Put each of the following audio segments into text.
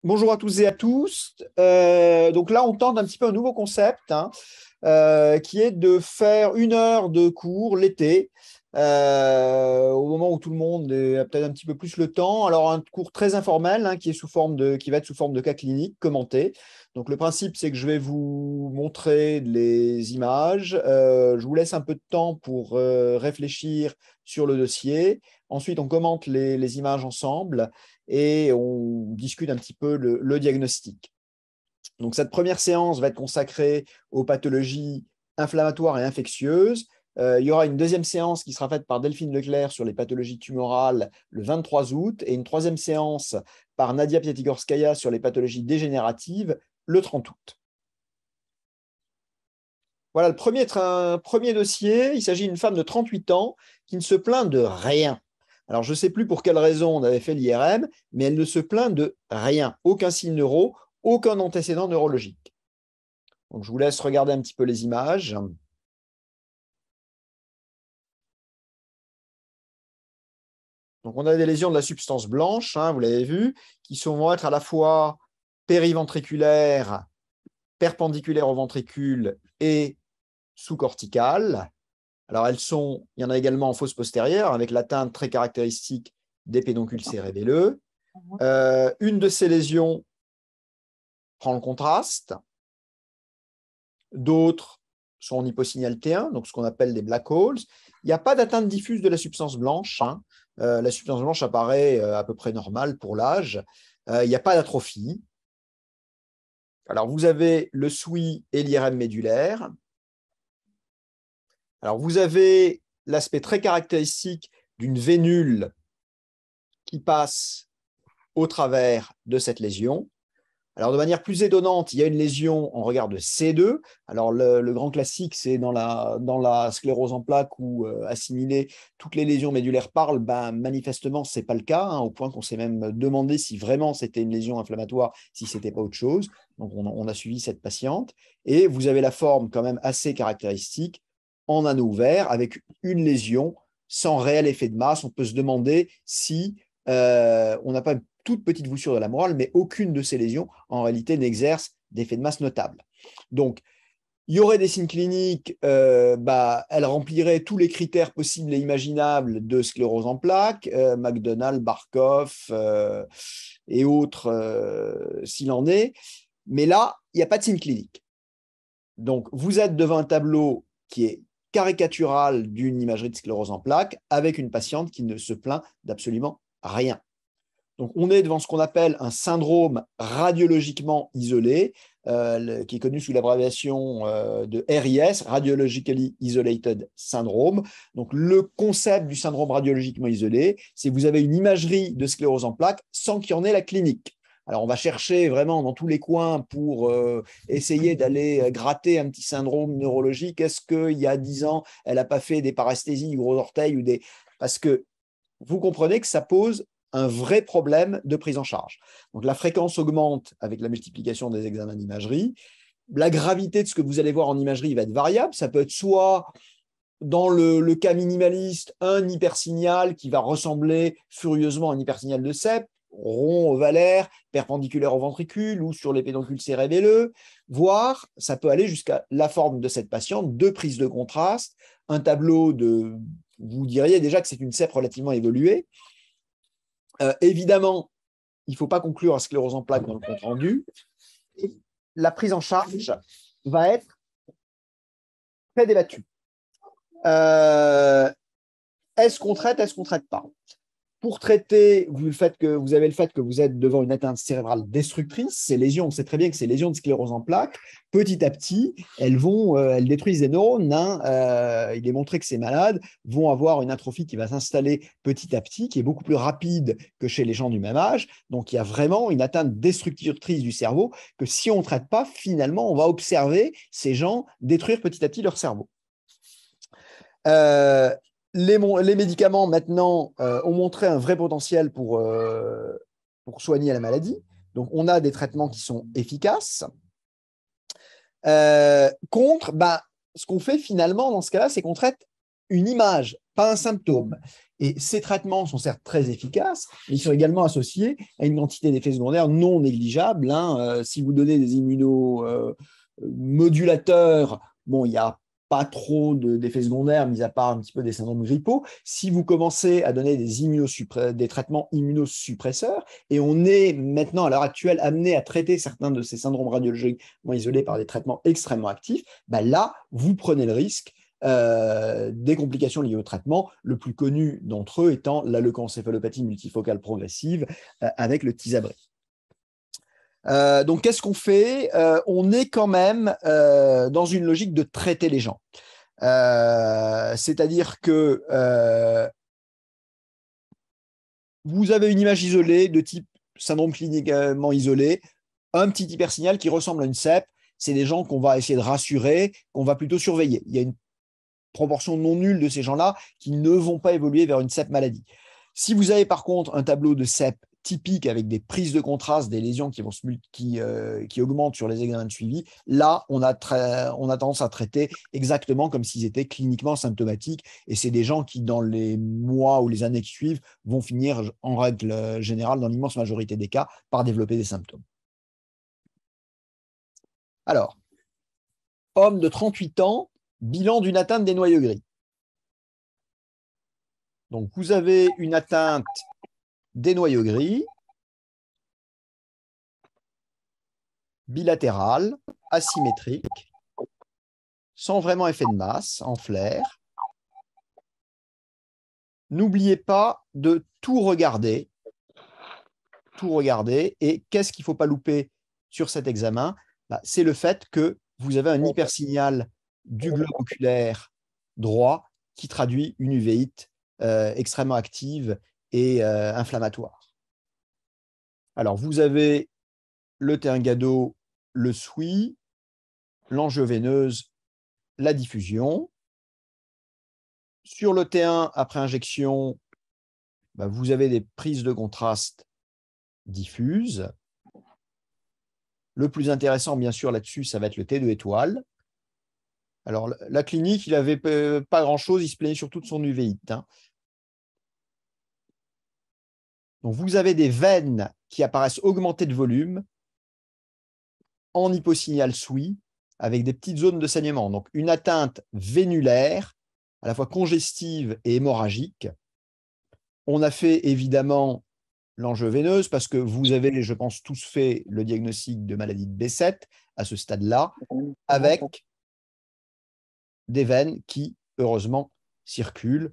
Bonjour à tous et à tous. Donc là, on tente un petit peu un nouveau concept, qui est de faire 1 heure de cours l'été, au moment où tout le monde a peut-être un petit peu plus le temps. Alors, un cours très informel, qui est qui va être sous forme de cas cliniques commentés. Donc, le principe, c'est que je vais vous montrer les images. Je vous laisse un peu de temps pour réfléchir sur le dossier. Ensuite, on commente les images ensemble et on discute un petit peu le diagnostic. Donc, cette première séance va être consacrée aux pathologies inflammatoires et infectieuses. Il y aura une deuxième séance qui sera faite par Delphine Leclerc sur les pathologies tumorales le 23 août et une troisième séance par Nadia Piatigorskaya sur les pathologies dégénératives le 30 août. Voilà le premier dossier. Il s'agit d'une femme de 38 ans qui ne se plaint de rien. Alors, je ne sais plus pour quelle raison on avait fait l'IRM, mais elle ne se plaint de rien. Aucun signe neuro, aucun antécédent neurologique. Donc, je vous laisse regarder un petit peu les images. Donc, on a des lésions de la substance blanche, vous l'avez vu, qui vont être à la fois périventriculaires, perpendiculaires au ventricule et sous-corticales. Alors, il y en a également en fosse postérieure, avec l'atteinte très caractéristique des pédoncules cérébelleux. Une de ces lésions prend le contraste. D'autres sont en hyposignal T1, donc ce qu'on appelle des black holes. Il n'y a pas d'atteinte diffuse de la substance blanche. La substance blanche apparaît à peu près normale pour l'âge. Il n'y a pas d'atrophie. Alors, vous avez le SWI et l'IRM médulaire. Alors, vous avez l'aspect très caractéristique d'une vénule qui passe au travers de cette lésion. Alors, de manière plus étonnante, il y a une lésion en regard de C2. Alors, le grand classique, c'est dans la sclérose en plaques où assimiler toutes les lésions médulaires parlent. Manifestement, ce n'est pas le cas, au point qu'on s'est même demandé si vraiment c'était une lésion inflammatoire, si ce n'était pas autre chose. Donc, on a suivi cette patiente. Et vous avez la forme quand même assez caractéristique en anneau ouvert avec une lésion sans réel effet de masse. On peut se demander si on n'a pas toute petite voussure de la morale, mais aucune de ces lésions, en réalité, n'exerce d'effet de masse notable. Donc, il y aurait des signes cliniques, elle remplirait tous les critères possibles et imaginables de sclérose en plaques, McDonald, Barkov et autres, s'il en est. Mais là, il n'y a pas de signe clinique. Donc, vous êtes devant un tableau qui est caricatural d'une imagerie de sclérose en plaques avec une patiente qui ne se plaint d'absolument rien. Donc, on est devant ce qu'on appelle un syndrome radiologiquement isolé, qui est connu sous l'abréviation de RIS, Radiologically Isolated Syndrome. Donc, le concept du syndrome radiologiquement isolé, c'est que vous avez une imagerie de sclérose en plaques sans qu'il y en ait la clinique. Alors, on va chercher vraiment dans tous les coins pour essayer d'aller gratter un petit syndrome neurologique. Est-ce qu'il y a 10 ans, elle n'a pas fait des paresthésies du gros orteil ou des… Parce que vous comprenez que ça pose un vrai problème de prise en charge. Donc, la fréquence augmente avec la multiplication des examens d'imagerie. La gravité de ce que vous allez voir en imagerie va être variable. Ça peut être soit, dans le cas minimaliste, un hypersignal qui va ressembler furieusement à un hypersignal de CEP, rond, ovalaire, perpendiculaire au ventricule ou sur les pédoncules cérébelleux, voire ça peut aller jusqu'à la forme de cette patiente, 2 prises de contraste, un tableau de… Vous diriez déjà que c'est une CEP relativement évoluée. Évidemment, il ne faut pas conclure à sclérose en plaques dans le compte rendu. Et la prise en charge va être très débattue. Est-ce qu'on traite, est-ce qu'on ne traite pas? Pour traiter, vous avez le fait que vous êtes devant une atteinte cérébrale destructrice. Ces lésions, on sait très bien que ces lésions de sclérose en plaques, petit à petit, elles détruisent des neurones. Il est montré que ces malades vont avoir une atrophie qui va s'installer petit à petit, qui est beaucoup plus rapide que chez les gens du même âge. Donc, il y a vraiment une atteinte destructrice du cerveau que si on ne traite pas, finalement, on va observer ces gens détruire petit à petit leur cerveau. Les médicaments, maintenant, ont montré un vrai potentiel pour soigner la maladie. Donc, on a des traitements qui sont efficaces. Ce qu'on fait finalement dans ce cas-là, c'est qu'on traite une image pas un symptôme. Et ces traitements sont certes très efficaces, mais ils sont également associés à une quantité d'effets secondaires non négligeables. Si vous donnez des immunomodulateurs, bon, il y a pas trop d'effets secondaires, mis à part un petit peu des syndromes grippaux. Si vous commencez à donner des traitements immunosuppresseurs, et on est maintenant, à l'heure actuelle, amené à traiter certains de ces syndromes radiologiques isolés par des traitements extrêmement actifs, là, vous prenez le risque des complications liées au traitement, le plus connu d'entre eux étant la leucoencéphalopathie multifocale progressive avec le Tysabri. Donc, qu'est-ce qu'on fait? On est quand même dans une logique de traiter les gens. C'est-à-dire que vous avez une image isolée de type syndrome cliniquement isolé, un petit hypersignal qui ressemble à une CEP, c'est des gens qu'on va essayer de rassurer, qu'on va plutôt surveiller. Il y a une proportion non nulle de ces gens-là qui ne vont pas évoluer vers une CEP maladie. Si vous avez par contre un tableau de CEP typique avec des prises de contraste, des lésions qui augmentent sur les examens de suivi, là, on a tendance à traiter exactement comme s'ils étaient cliniquement symptomatiques. Et c'est des gens qui, dans les mois ou les années qui suivent, vont finir, en règle générale, dans l'immense majorité des cas, par développer des symptômes. Alors, homme de 38 ans, bilan d'une atteinte des noyaux gris. Donc, vous avez une atteinte des noyaux gris, bilatérale, asymétrique, sans vraiment effet de masse, en flair. N'oubliez pas de tout regarder. Tout regarder. Et qu'est-ce qu'il ne faut pas louper sur cet examen? C'est le fait que vous avez un hypersignal du globe oculaire droit qui traduit une uvéite extrêmement active et inflammatoire. Alors, vous avez le T1-GADO, le SWI, l'angioveineuse, la diffusion. Sur le T1, après injection, vous avez des prises de contraste diffuses. Le plus intéressant, bien sûr, là-dessus, ça va être le T2 étoile. Alors, la clinique, il n'avait pas grand-chose, il se plaignait surtout de son uvéite. Donc, vous avez des veines qui apparaissent augmentées de volume en hyposignal SWI avec des petites zones de saignement. Donc, une atteinte vénulaire, à la fois congestive et hémorragique. On a fait évidemment l'angioveineuse parce que vous avez, je pense, tous fait le diagnostic de maladie de B7 à ce stade-là, avec des veines qui, heureusement, circulent,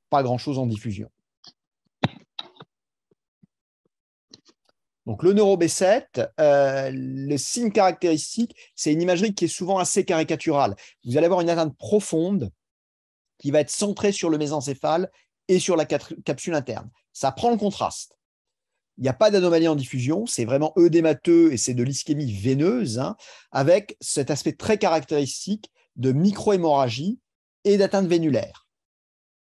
pas grand-chose en diffusion. Donc, le neuro B7, le signe caractéristique, c'est une imagerie qui est souvent assez caricaturale. Vous allez avoir une atteinte profonde qui va être centrée sur le mésencéphale et sur la capsule interne. Ça prend le contraste. Il n'y a pas d'anomalie en diffusion, c'est vraiment œdémateux et c'est de l'ischémie veineuse, avec cet aspect très caractéristique de microhémorragie et d'atteinte vénulaire.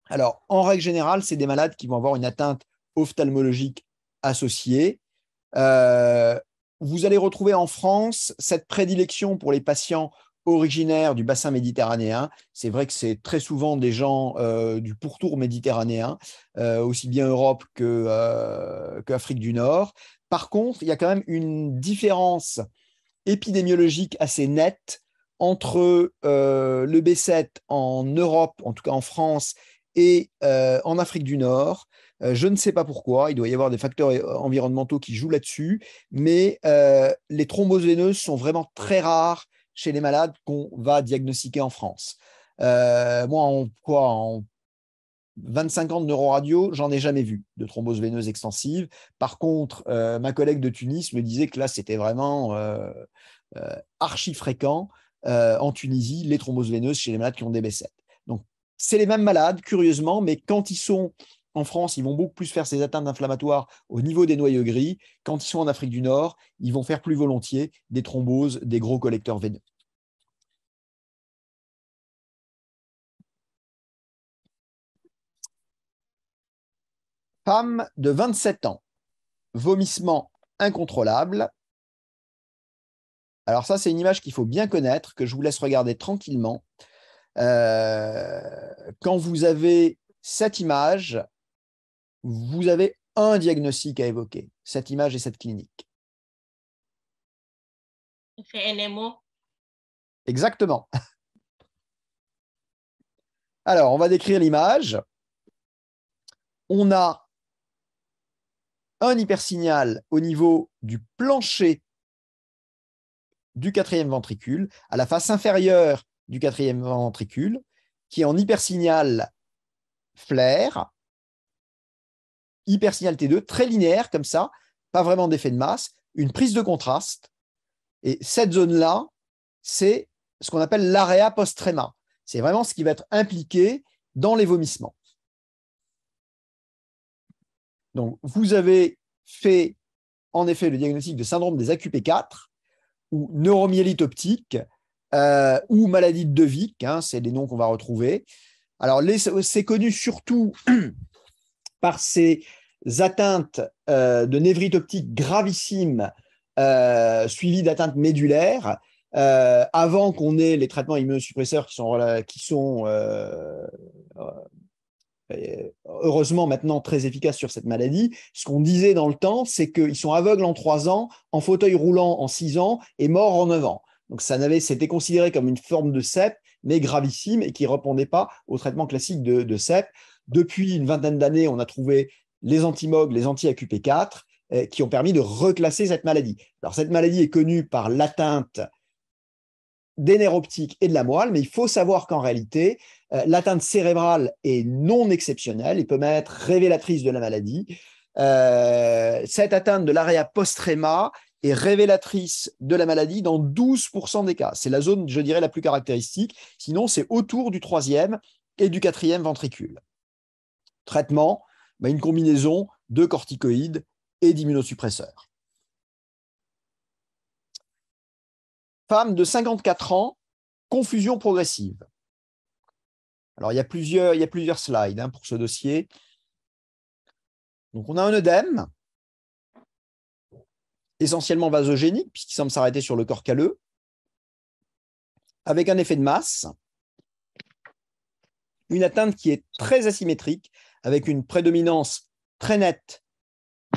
Alors, en règle générale, c'est des malades qui vont avoir une atteinte ophtalmologique associée. Vous allez retrouver en France cette prédilection pour les patients originaires du bassin méditerranéen. C'est vrai que c'est très souvent des gens du pourtour méditerranéen, aussi bien Europe qu'Afrique du Nord. Par contre, il y a quand même une différence épidémiologique assez nette entre le B7 en Europe, en tout cas en France, et en Afrique du Nord. Je ne sais pas pourquoi, il doit y avoir des facteurs environnementaux qui jouent là-dessus, mais les thromboses veineuses sont vraiment très rares chez les malades qu'on va diagnostiquer en France. Moi, en 25 ans de neuroradio, j'en ai jamais vu de thrombose veineuse extensive. Par contre, ma collègue de Tunis me disait que là, c'était vraiment archi fréquent en Tunisie, les thromboses veineuses chez les malades qui ont des B7. Donc, c'est les mêmes malades, curieusement, mais quand ils sont en France, ils vont beaucoup plus faire ces atteintes inflammatoires au niveau des noyaux gris. Quand ils sont en Afrique du Nord, ils vont faire plus volontiers des thromboses, des gros collecteurs veineux. Femme de 27 ans, vomissement incontrôlable. Alors ça, c'est une image qu'il faut bien connaître, que je vous laisse regarder tranquillement. Quand vous avez cette image, vous avez un diagnostic à évoquer, cette image et cette clinique. Effet NMO. Exactement. Alors, on va décrire l'image. On a un hypersignal au niveau du plancher du quatrième ventricule, à la face inférieure du quatrième ventricule, qui est en hypersignal flair, hypersignal T2, très linéaire comme ça, pas vraiment d'effet de masse, une prise de contraste. Et cette zone-là, c'est ce qu'on appelle l'area post-tréma. C'est vraiment ce qui va être impliqué dans les vomissements. Donc, vous avez fait en effet le diagnostic de syndrome des AQP4 ou neuromyélite optique ou maladie de De Vic, hein, c'est les noms qu'on va retrouver. Alors, c'est connu surtout par ces atteintes de névrite optique gravissimes suivies d'atteintes médulaires, avant qu'on ait les traitements immunosuppresseurs qui sont heureusement maintenant très efficaces sur cette maladie. Ce qu'on disait dans le temps, c'est qu'ils sont aveugles en 3 ans, en fauteuil roulant en 6 ans et morts en 9 ans. Donc c'était considéré comme une forme de CEP, mais gravissime et qui ne répondait pas au traitement classique de CEP. Depuis une vingtaine d'années, on a trouvé les anti-MOG, les anti-AQP4, qui ont permis de reclasser cette maladie. Alors cette maladie est connue par l'atteinte des nerfs optiques et de la moelle, mais il faut savoir qu'en réalité, l'atteinte cérébrale est non exceptionnelle et peut même être révélatrice de la maladie. Cette atteinte de l'area post-tréma est révélatrice de la maladie dans 12% des cas. C'est la zone, je dirais, la plus caractéristique. Sinon, c'est autour du 3e et du 4e ventricule. Traitement, une combinaison de corticoïdes et d'immunosuppresseurs. Femme de 54 ans, confusion progressive. Alors, il y a plusieurs slides pour ce dossier. Donc, on a un œdème, essentiellement vasogénique, puisqu'il semble s'arrêter sur le corps calleux, avec un effet de masse, une atteinte qui est très asymétrique, avec une prédominance très nette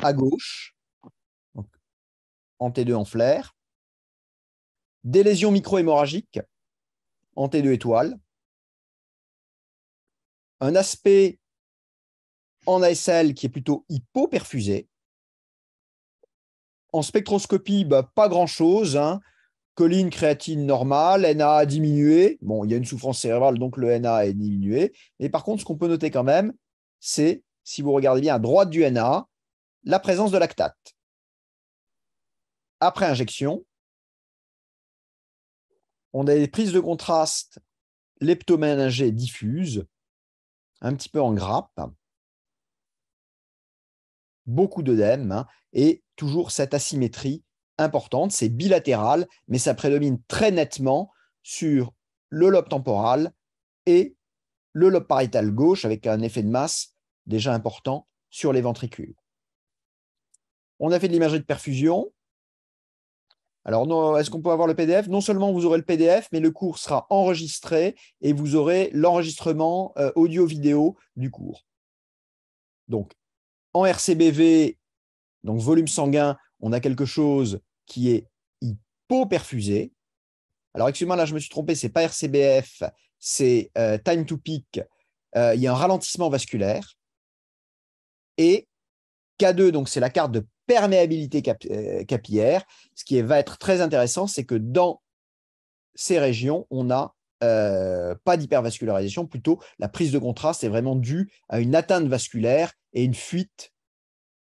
à gauche, donc en T2 en flair, des lésions micro-hémorragiques en T2 étoile, un aspect en ASL qui est plutôt hypoperfusé. En spectroscopie, pas grand-chose. Choline, créatine normale, NA diminué. Bon, il y a une souffrance cérébrale, donc le NA est diminué. Mais par contre, ce qu'on peut noter quand même, c'est, si vous regardez bien à droite du NA, la présence de lactate. Après injection, on a des prises de contraste leptoméningées diffuses, un petit peu en grappe, beaucoup d'œdème, et toujours cette asymétrie importante. C'est bilatéral, mais ça prédomine très nettement sur le lobe temporal et le lobe pariétal gauche, avec un effet de masse déjà important sur les ventricules. On a fait de l'imagerie de perfusion. Alors, est-ce qu'on peut avoir le PDF? Non seulement vous aurez le PDF, mais le cours sera enregistré et vous aurez l'enregistrement audio-vidéo du cours. Donc, en RCBV, donc volume sanguin, on a quelque chose qui est hypoperfusé. Alors, excusez-moi, là, je me suis trompé, ce n'est pas RCBF, c'est time to peak. Il y a un ralentissement vasculaire. Et K2, donc c'est la carte de perméabilité capillaire. Ce qui va être très intéressant, c'est que dans ces régions, on n'a pas d'hypervascularisation, plutôt la prise de contraste est vraiment due à une atteinte vasculaire et une fuite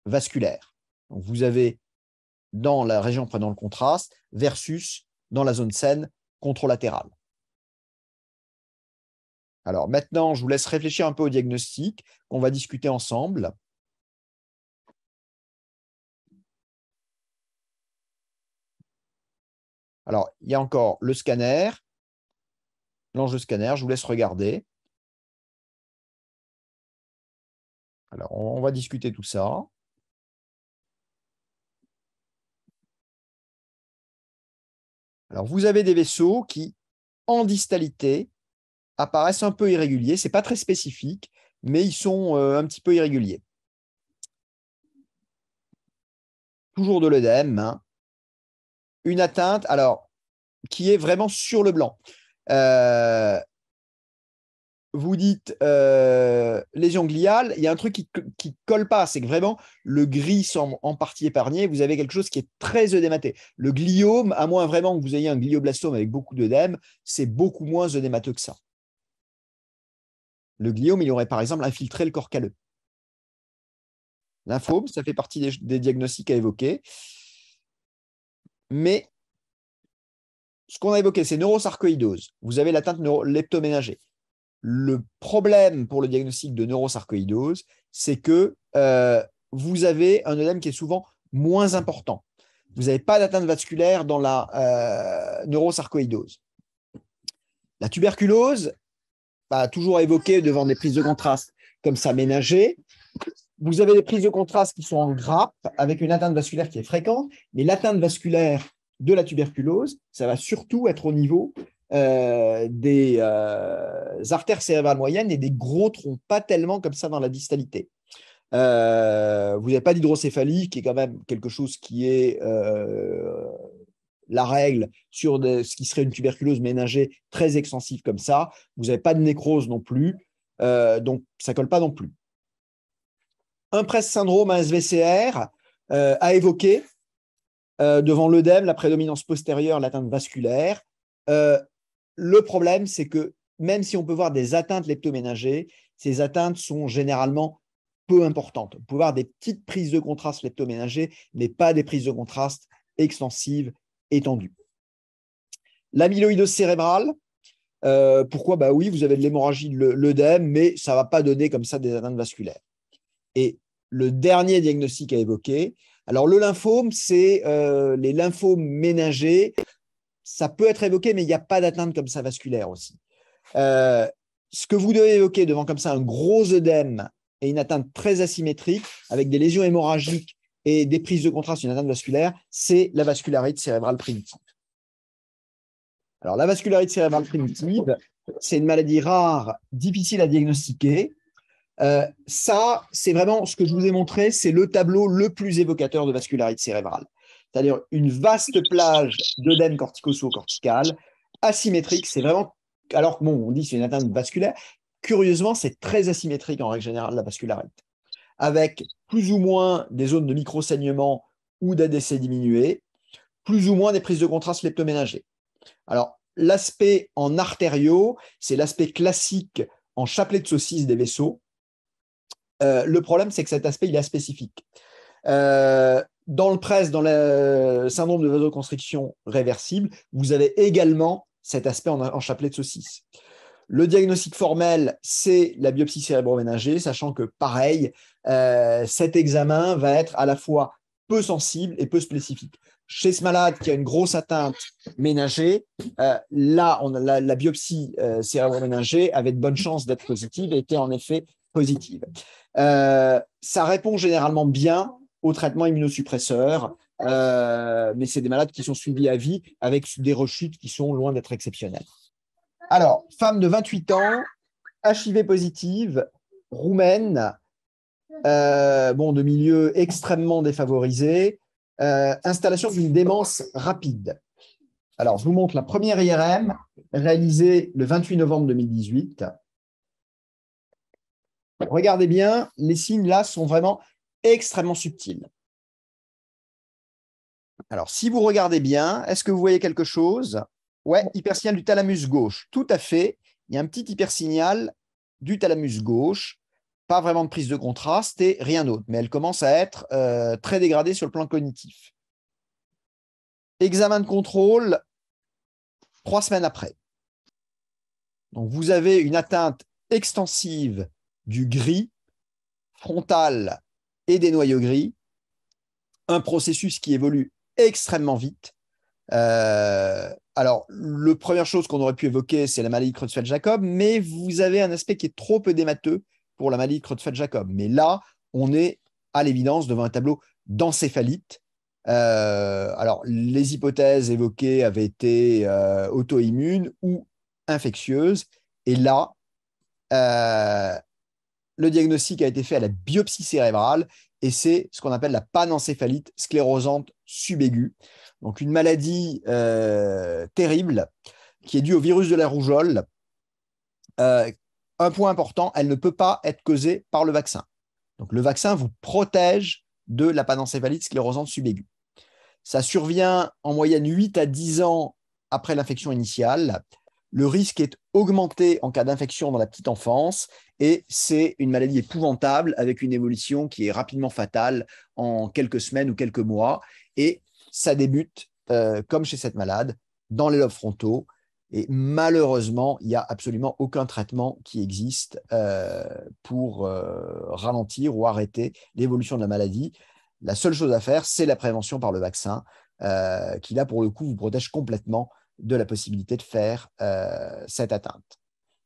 vasculaire. Donc vous avez dans la région prenant le contraste versus dans la zone saine contralatérale. Alors maintenant, je vous laisse réfléchir un peu au diagnostic qu'on va discuter ensemble. Alors, il y a encore le scanner, l'ange de scanner, je vous laisse regarder. Alors, on va discuter tout ça. Alors, vous avez des vaisseaux qui, en distalité, apparaissent un peu irréguliers. Ce n'est pas très spécifique, mais ils sont un petit peu irréguliers. Toujours de l'œdème, hein. Une atteinte, alors, qui est vraiment sur le blanc. Vous dites lésion gliale, il y a un truc qui ne colle pas, c'est que vraiment le gris semble en partie épargné, vous avez quelque chose qui est très œdématé. Le gliome, à moins vraiment que vous ayez un glioblastome avec beaucoup d'œdème, c'est beaucoup moins œdémateux que ça. Le gliome, il aurait par exemple infiltré le corps calleux. Lymphome, ça fait partie des diagnostics à évoquer. Mais ce qu'on a évoqué, c'est neurosarcoïdose. Vous avez l'atteinte leptoménagée. Le problème pour le diagnostic de neurosarcoïdose, c'est que vous avez un œdème qui est souvent moins important. Vous n'avez pas d'atteinte vasculaire dans la neurosarcoïdose. La tuberculose, toujours évoquée devant des prises de contraste comme ça ménagées. Vous avez des prises de contraste qui sont en grappe avec une atteinte vasculaire qui est fréquente, mais l'atteinte vasculaire de la tuberculose, ça va surtout être au niveau des artères cérébrales moyennes et des gros troncs, pas tellement comme ça dans la distalité. Vous n'avez pas d'hydrocéphalie, qui est quand même quelque chose qui est la règle sur ce qui serait une tuberculose ménagée très extensive comme ça. Vous n'avez pas de nécrose non plus, donc ça ne colle pas non plus. Un presse syndrome, un SVCR, a évoqué devant l'œdème, la prédominance postérieure, l'atteinte vasculaire. Le problème, c'est que même si on peut voir des atteintes leptoménagées, ces atteintes sont généralement peu importantes. On peut voir des petites prises de contraste leptoménagées, mais pas des prises de contraste extensives, étendues. L'amyloïdose cérébrale, pourquoi? Oui, vous avez de l'hémorragie de l'œdème, mais ça ne va pas donner comme ça des atteintes vasculaires. Et le dernier diagnostic à évoquer, alors le lymphome, c'est les lymphomes ménagés. Ça peut être évoqué, mais il n'y a pas d'atteinte comme ça vasculaire aussi. Ce que vous devez évoquer devant comme ça un gros œdème et une atteinte très asymétrique avec des lésions hémorragiques et des prises de contraste, une atteinte vasculaire, c'est la vascularite cérébrale primitive. Alors la vascularite cérébrale primitive, c'est une maladie rare, difficile à diagnostiquer. Ça, c'est vraiment ce que je vous ai montré, c'est le tableau le plus évocateur de vascularite cérébrale. C'est-à-dire une vaste plage d'œdème cortico-cortical, asymétrique, c'est vraiment, alors que on dit c'est une atteinte vasculaire, curieusement, c'est très asymétrique en règle générale, la vascularite, avec plus ou moins des zones de micro-saignement ou d'ADC diminué, plus ou moins des prises de contraste leptoménagées. Alors, l'aspect en artériaux, c'est l'aspect classique en chapelet de saucisse des vaisseaux. Le problème, c'est que cet aspect, il est aspécifique. Dans le PRES, dans le syndrome de vasoconstriction réversible, vous avez également cet aspect en chapelet de saucisse. Le diagnostic formel, c'est la biopsie cérébroménagée, sachant que, pareil, cet examen va être à la fois peu sensible et peu spécifique. Chez ce malade qui a une grosse atteinte ménagée, là, la biopsie cérébroménagée avait de bonnes chances d'être positive et était en effet positive. Ça répond généralement bien aux traitements immunosuppresseurs, mais c'est des malades qui sont suivis à vie avec des rechutes qui sont loin d'être exceptionnelles. Alors, femme de 28 ans, HIV positive, roumaine, de milieu extrêmement défavorisé, installation d'une démence rapide. Alors, je vous montre la première IRM réalisée le 28 novembre 2018. Regardez bien, les signes là sont vraiment extrêmement subtils. Alors, si vous regardez bien, est-ce que vous voyez quelque chose? Ouais, hypersignal du thalamus gauche. Tout à fait. Il y a un petit hypersignal du thalamus gauche. Pas vraiment de prise de contraste et rien d'autre. Mais elle commence à être très dégradée sur le plan cognitif. Examen de contrôle 3 semaines après. Donc, vous avez une atteinte extensive du gris frontal et des noyaux gris. Un processus qui évolue extrêmement vite. Alors, la première chose qu'on aurait pu évoquer, c'est la maladie de Creutzfeldt-Jakob, mais vous avez un aspect qui est trop œdémateux pour la maladie de Creutzfeldt-Jakob. Mais là, on est à l'évidence devant un tableau d'encéphalite. Alors, les hypothèses évoquées avaient été auto-immunes ou infectieuses, Et là, le diagnostic a été fait à la biopsie cérébrale et c'est ce qu'on appelle la panencéphalite sclérosante subaiguë. Donc une maladie terrible qui est due au virus de la rougeole. Un point important, elle ne peut pas être causée par le vaccin. Donc le vaccin vous protège de la panencéphalite sclérosante subaiguë. Ça survient en moyenne 8 à 10 ans après l'infection initiale. Le risque est augmenté en cas d'infection dans la petite enfance et c'est une maladie épouvantable avec une évolution qui est rapidement fatale en quelques semaines ou quelques mois. Et ça débute, comme chez cette malade, dans les lobes frontaux. Et malheureusement, il n'y a absolument aucun traitement qui existe pour ralentir ou arrêter l'évolution de la maladie. La seule chose à faire, c'est la prévention par le vaccin, qui là, pour le coup, vous protège complètement de la possibilité de faire cette atteinte.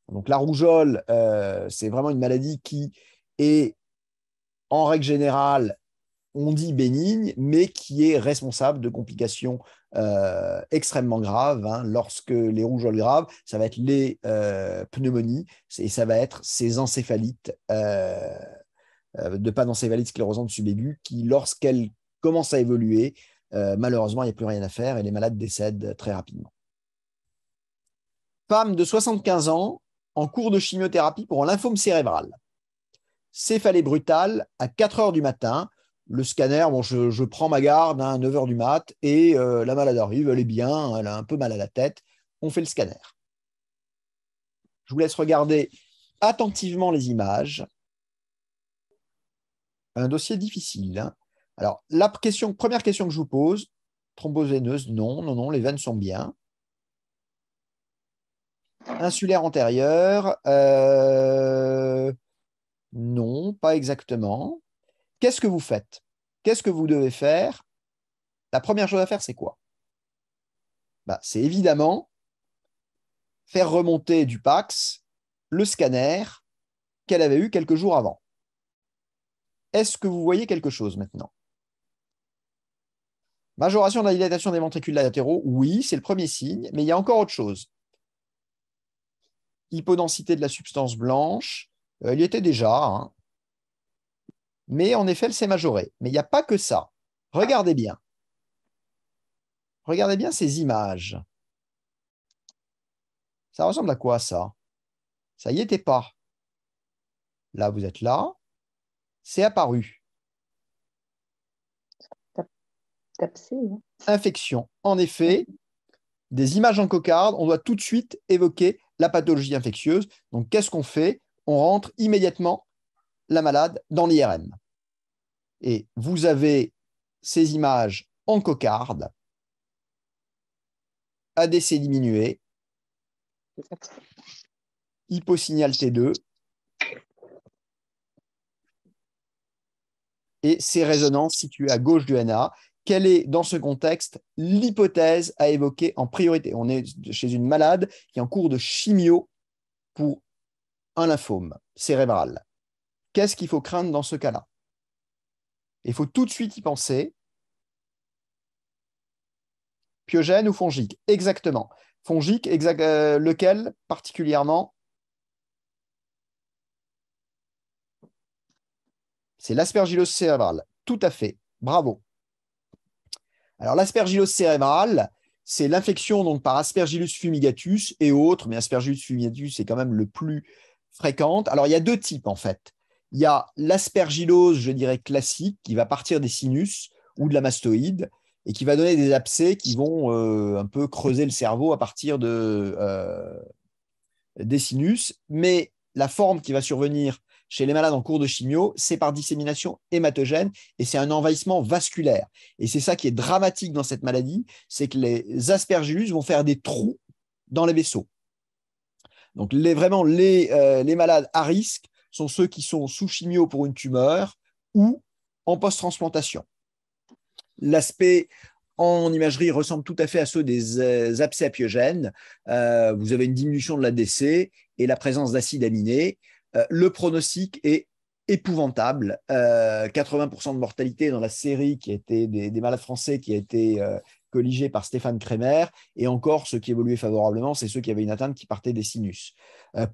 Donc la rougeole, c'est vraiment une maladie qui est, en règle générale, on dit bénigne, mais qui est responsable de complications extrêmement graves. Hein. Lorsque les rougeoles graves, ça va être les pneumonies et ça va être ces encéphalites de panencéphalite sclérosante subaiguë qui, lorsqu'elles commencent à évoluer, malheureusement, il n'y a plus rien à faire et les malades décèdent très rapidement. Femme de 75 ans en cours de chimiothérapie pour un lymphome cérébral. Céphalée brutale à 4 heures du matin. Le scanner, bon, je prends ma garde à 9 heures du mat et la malade arrive, elle est bien, elle a un peu mal à la tête. On fait le scanner. Je vous laisse regarder attentivement les images. Un dossier difficile. Hein. Alors, première question que je vous pose, thrombose veineuse, non, les veines sont bien. Insulaire antérieure, non, pas exactement. Qu'est-ce que vous faites? Qu'est-ce que vous devez faire? La première chose à faire, c'est quoi? C'est évidemment faire remonter du PAX le scanner qu'elle avait eu quelques jours avant. Est-ce que vous voyez quelque chose maintenant? Majoration de la dilatation des ventricules latéraux, oui, c'est le premier signe, mais il y a encore autre chose. Hypodensité de la substance blanche, il y était déjà, hein. Mais en effet, elle s'est majorée. Mais il n'y a pas que ça. Regardez bien. Regardez bien ces images. Ça ressemble à quoi, ça? Ça y était pas. Là, vous êtes là. C'est apparu. Infection. En effet, des images en cocarde, on doit tout de suite évoquer la pathologie infectieuse. Donc, qu'est-ce qu'on fait? On rentre immédiatement la malade dans l'IRM. Et vous avez ces images en cocarde, ADC diminué, hyposignal T2, et ces résonances situées à gauche du NA. Quelle est, dans ce contexte, l'hypothèse à évoquer en priorité? On est chez une malade qui est en cours de chimio pour un lymphome cérébral. Qu'est-ce qu'il faut craindre dans ce cas-là? Il faut tout de suite y penser. Pyogène ou fongique? Exactement. Fongique, lequel particulièrement? C'est l'aspergillose cérébrale. Tout à fait. Bravo. Alors, l'aspergillose cérébrale, c'est l'infection donc par Aspergillus fumigatus et autres, mais Aspergillus fumigatus est quand même le plus fréquente. Alors, il y a deux types en fait. Il y a l'aspergillose, je dirais, classique, qui va partir des sinus ou de la mastoïde et qui va donner des abcès qui vont un peu creuser le cerveau à partir des sinus. Mais la forme qui va survenir chez les malades en cours de chimio, c'est par dissémination hématogène et c'est un envahissement vasculaire. Et c'est ça qui est dramatique dans cette maladie, c'est que les aspergillus vont faire des trous dans les vaisseaux. Donc vraiment, les malades à risque sont ceux qui sont sous chimio pour une tumeur ou en post-transplantation. L'aspect en imagerie ressemble tout à fait à ceux des abcès pyogènes. Vous avez une diminution de l'ADC et la présence d'acides aminés. Le pronostic est épouvantable. 80% de mortalité dans la série qui a été des malades français qui a été colligés par Stéphane Kremer. Et encore, ceux qui évoluaient favorablement, c'est ceux qui avaient une atteinte qui partait des sinus.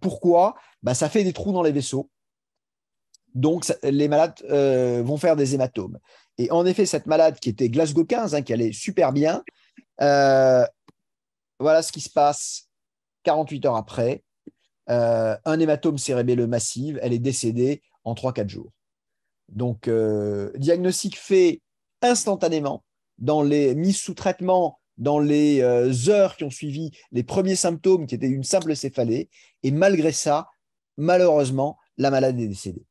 Pourquoi? Ça fait des trous dans les vaisseaux. Donc, les malades vont faire des hématomes. Et en effet, cette malade qui était Glasgow 15, qui allait super bien, voilà ce qui se passe 48 heures après. Un hématome cérébelleux massif, elle est décédée en 3-4 jours. Donc, diagnostic fait instantanément, dans les mises sous traitement, dans les heures qui ont suivi les premiers symptômes qui étaient une simple céphalée. Et malgré ça, malheureusement, la malade est décédée.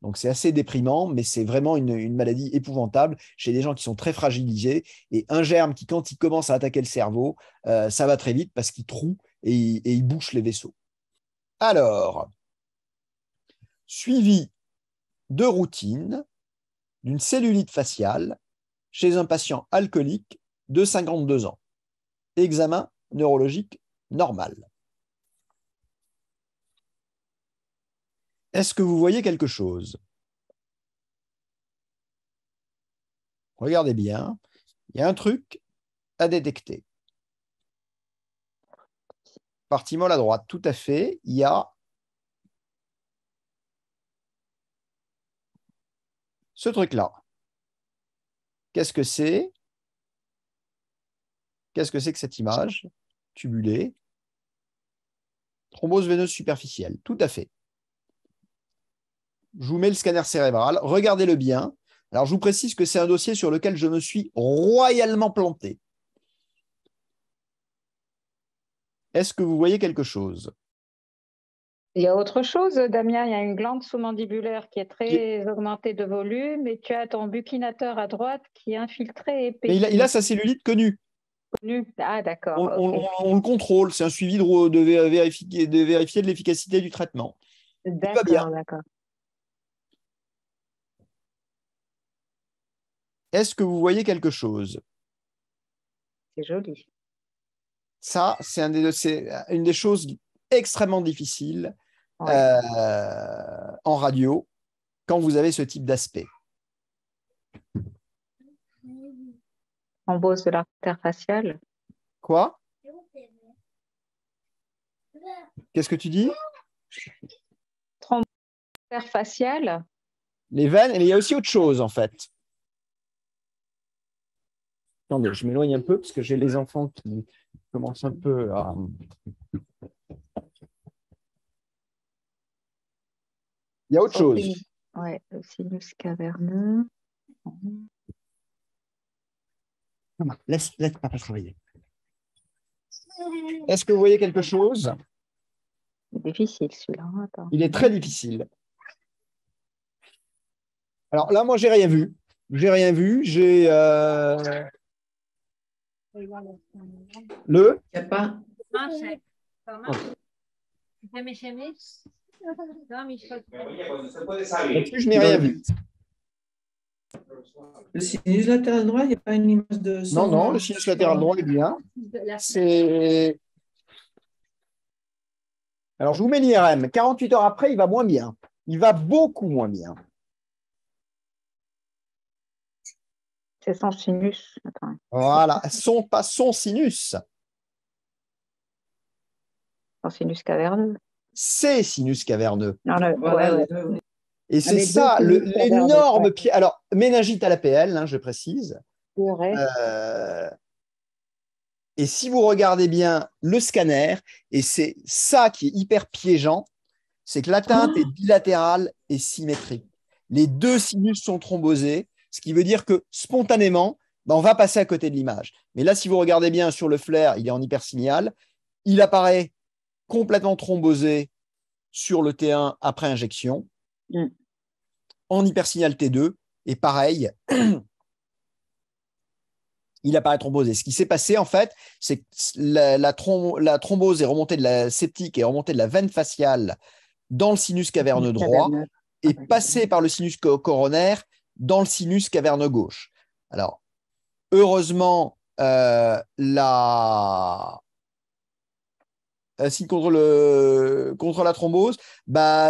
Donc, c'est assez déprimant, mais c'est vraiment une maladie épouvantable chez des gens qui sont très fragilisés. Et un germe qui, quand il commence à attaquer le cerveau, ça va très vite parce qu'il troue et il bouche les vaisseaux. Alors, suivi de routine d'une cellulite faciale chez un patient alcoolique de 52 ans. Examen neurologique normal. Est-ce que vous voyez quelque chose? Regardez bien, il y a un truc à détecter. Partie molle à droite, tout à fait, il y a ce truc-là. Qu'est-ce que c'est? Qu'est-ce que c'est que cette image? Tubulée. Thrombose veineuse superficielle, tout à fait. Je vous mets le scanner cérébral, regardez-le bien. Alors, je vous précise que c'est un dossier sur lequel je me suis royalement planté. Est-ce que vous voyez quelque chose? Il y a autre chose, Damien, il y a une glande sous-mandibulaire qui est très augmentée de volume et tu as ton buccinateur à droite qui est infiltré et épais. Mais il a sa cellulite connue. Ah, d'accord. On le contrôle, c'est un suivi de vérifier de l'efficacité du traitement. D'accord, d'accord. Est-ce que vous voyez quelque chose? C'est joli. Ça, c'est une des choses extrêmement difficiles en radio quand vous avez ce type d'aspect. Thrombose de l'artère faciale. Quoi? Qu'est-ce que tu dis? Thrombose de l'artère faciale. Les veines, mais il y a aussi autre chose en fait. Attendez, je m'éloigne un peu parce que j'ai les enfants qui commencent un peu à... Il y a autre chose. Oui, le sinus caverneux. Laisse papa travailler. Est-ce que vous voyez quelque chose? C'est difficile celui-là. Attends. Il est très difficile. Alors là, moi, j'ai rien vu. J'ai rien vu. J'ai le. Il n'y a pas. Là-dessus, je n'ai rien vu. Le sinus latéral droit, il n'y a pas une image de sang. Non, le sinus latéral droit est bien. Alors, je vous mets l'IRM. 48 heures après, il va moins bien. Il va beaucoup moins bien. C'est son sinus. Attends. Voilà, pas son sinus. Son sinus caverneux. C'est sinus caverneux. Non, Voilà, ouais. Et c'est ça, l'énorme pied. Alors, méningite à l'APL, je précise. Et si vous regardez bien le scanner, et c'est ça qui est hyper piégeant, c'est que l'atteinte est bilatérale et symétrique. Les deux sinus sont thrombosés, ce qui veut dire que spontanément, on va passer à côté de l'image. Mais là, si vous regardez bien sur le flair, il est en hypersignal. Il apparaît complètement thrombosé sur le T1 après injection, en hypersignal T2, et pareil, il apparaît thrombosé. Ce qui s'est passé, en fait, c'est que la thrombose est remontée de la septique et remontée de la veine faciale dans le sinus caverneux droit et passée par le sinus coronaire dans le sinus caverneux gauche. Alors, heureusement, si contre la thrombose,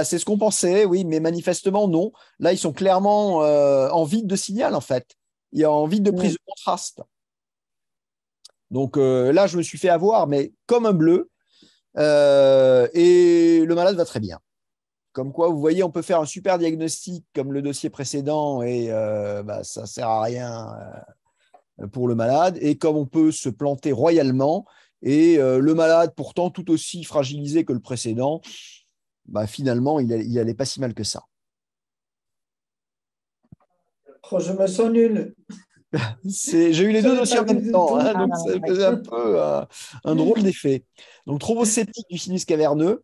c'est ce qu'on pensait, oui, mais manifestement, non. Là, ils sont clairement en vide de signal, en fait. Il y a en vide de prise de contraste. Donc là, je me suis fait avoir, mais comme un bleu, et le malade va très bien. Comme quoi, vous voyez, on peut faire un super diagnostic comme le dossier précédent et ça ne sert à rien pour le malade. Et comme on peut se planter royalement et le malade, pourtant tout aussi fragilisé que le précédent, finalement, il n'allait pas si mal que ça. Oh, je me sens nul. J'ai eu les deux dossiers en même temps, hein, donc ça faisait un ouais. peu un drôle d'effet. Donc, thrombose septique du sinus caverneux.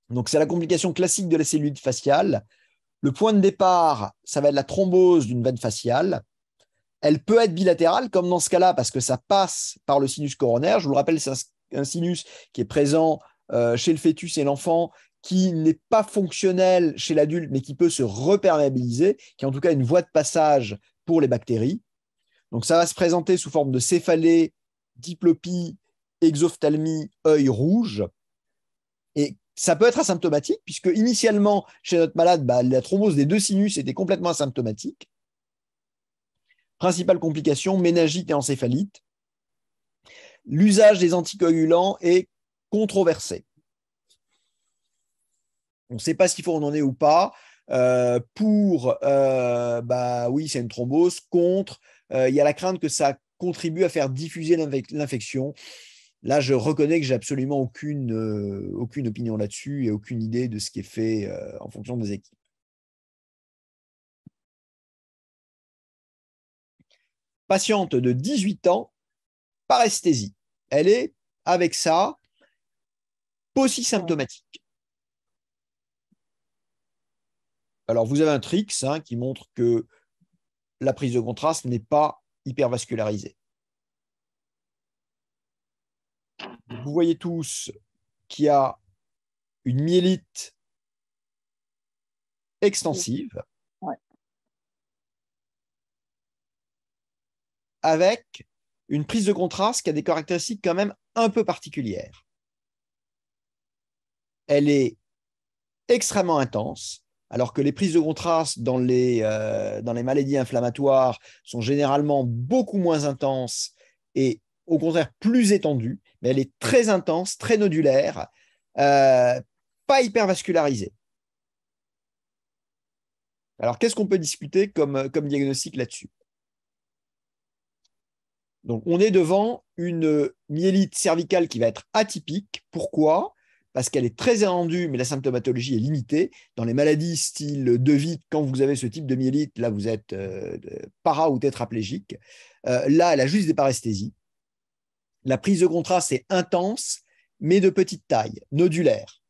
Donc, c'est la complication classique de la cellulite faciale. Le point de départ, ça va être la thrombose d'une veine faciale. Elle peut être bilatérale, comme dans ce cas-là, parce que ça passe par le sinus coronaire. Je vous le rappelle, c'est un sinus qui est présent chez le fœtus et l'enfant, qui n'est pas fonctionnel chez l'adulte, mais qui peut se reperméabiliser, qui est en tout cas une voie de passage pour les bactéries. Donc, ça va se présenter sous forme de céphalée, diplopie, exophthalmie, œil rouge. Et ça peut être asymptomatique, puisque initialement, chez notre malade, la thrombose des deux sinus était complètement asymptomatique. Principale complication, méningite et encéphalite. L'usage des anticoagulants est controversé. On ne sait pas s'il faut en est ou pas. Oui, c'est une thrombose. Contre, il y a la crainte que ça contribue à faire diffuser l'infection. Là, je reconnais que j'ai absolument aucune opinion là-dessus et aucune idée de ce qui est fait en fonction des équipes. Patiente de 18 ans, paresthésie. Elle est, avec ça, paucisymptomatique. Alors, vous avez un trix qui montre que la prise de contraste n'est pas hypervascularisée. Vous voyez tous qu'il y a une myélite extensive avec une prise de contraste qui a des caractéristiques quand même un peu particulières. Elle est extrêmement intense, alors que les prises de contraste dans les maladies inflammatoires sont généralement beaucoup moins intenses et au contraire plus étendues, mais elle est très intense, très nodulaire, pas hypervascularisée. Alors, qu'est-ce qu'on peut discuter comme diagnostic là-dessus? Donc, on est devant une myélite cervicale qui va être atypique. Pourquoi? Parce qu'elle est très étendue, mais la symptomatologie est limitée. Dans les maladies style De Witt, quand vous avez ce type de myélite, là, vous êtes para ou tétraplégique. Là, elle a juste des paresthésies. La prise de contraste est intense, mais de petite taille, nodulaire.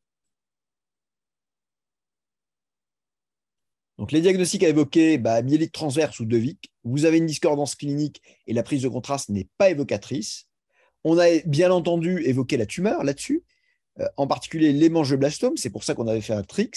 Donc, les diagnostics à évoquer, myélite transverse ou De Witt. Vous avez une discordance clinique et la prise de contraste n'est pas évocatrice. On a bien entendu évoqué la tumeur là-dessus, en particulier l'hémangioblastome, c'est pour ça qu'on avait fait un trix.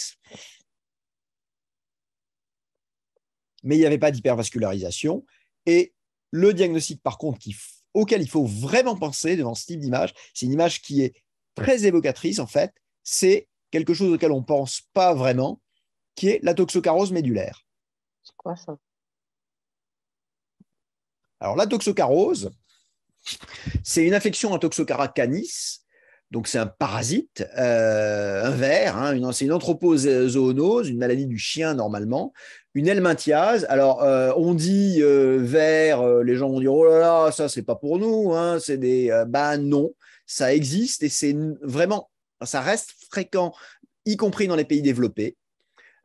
Mais il n'y avait pas d'hypervascularisation. Et le diagnostic, par contre, auquel il faut vraiment penser devant ce type d'image, c'est une image qui est très évocatrice, en fait. C'est quelque chose auquel on ne pense pas vraiment, qui est la toxocarose médulaire. C'est quoi ça? Alors, la toxocarose, c'est une infection à Toxocara canis. Donc, c'est un parasite, un ver, c'est une anthropozoonose, une maladie du chien normalement, une helminthiase. Alors, on dit ver, les gens vont dire oh là là, ça, c'est pas pour nous, c'est des. Non, ça existe et c'est vraiment, ça reste fréquent, y compris dans les pays développés.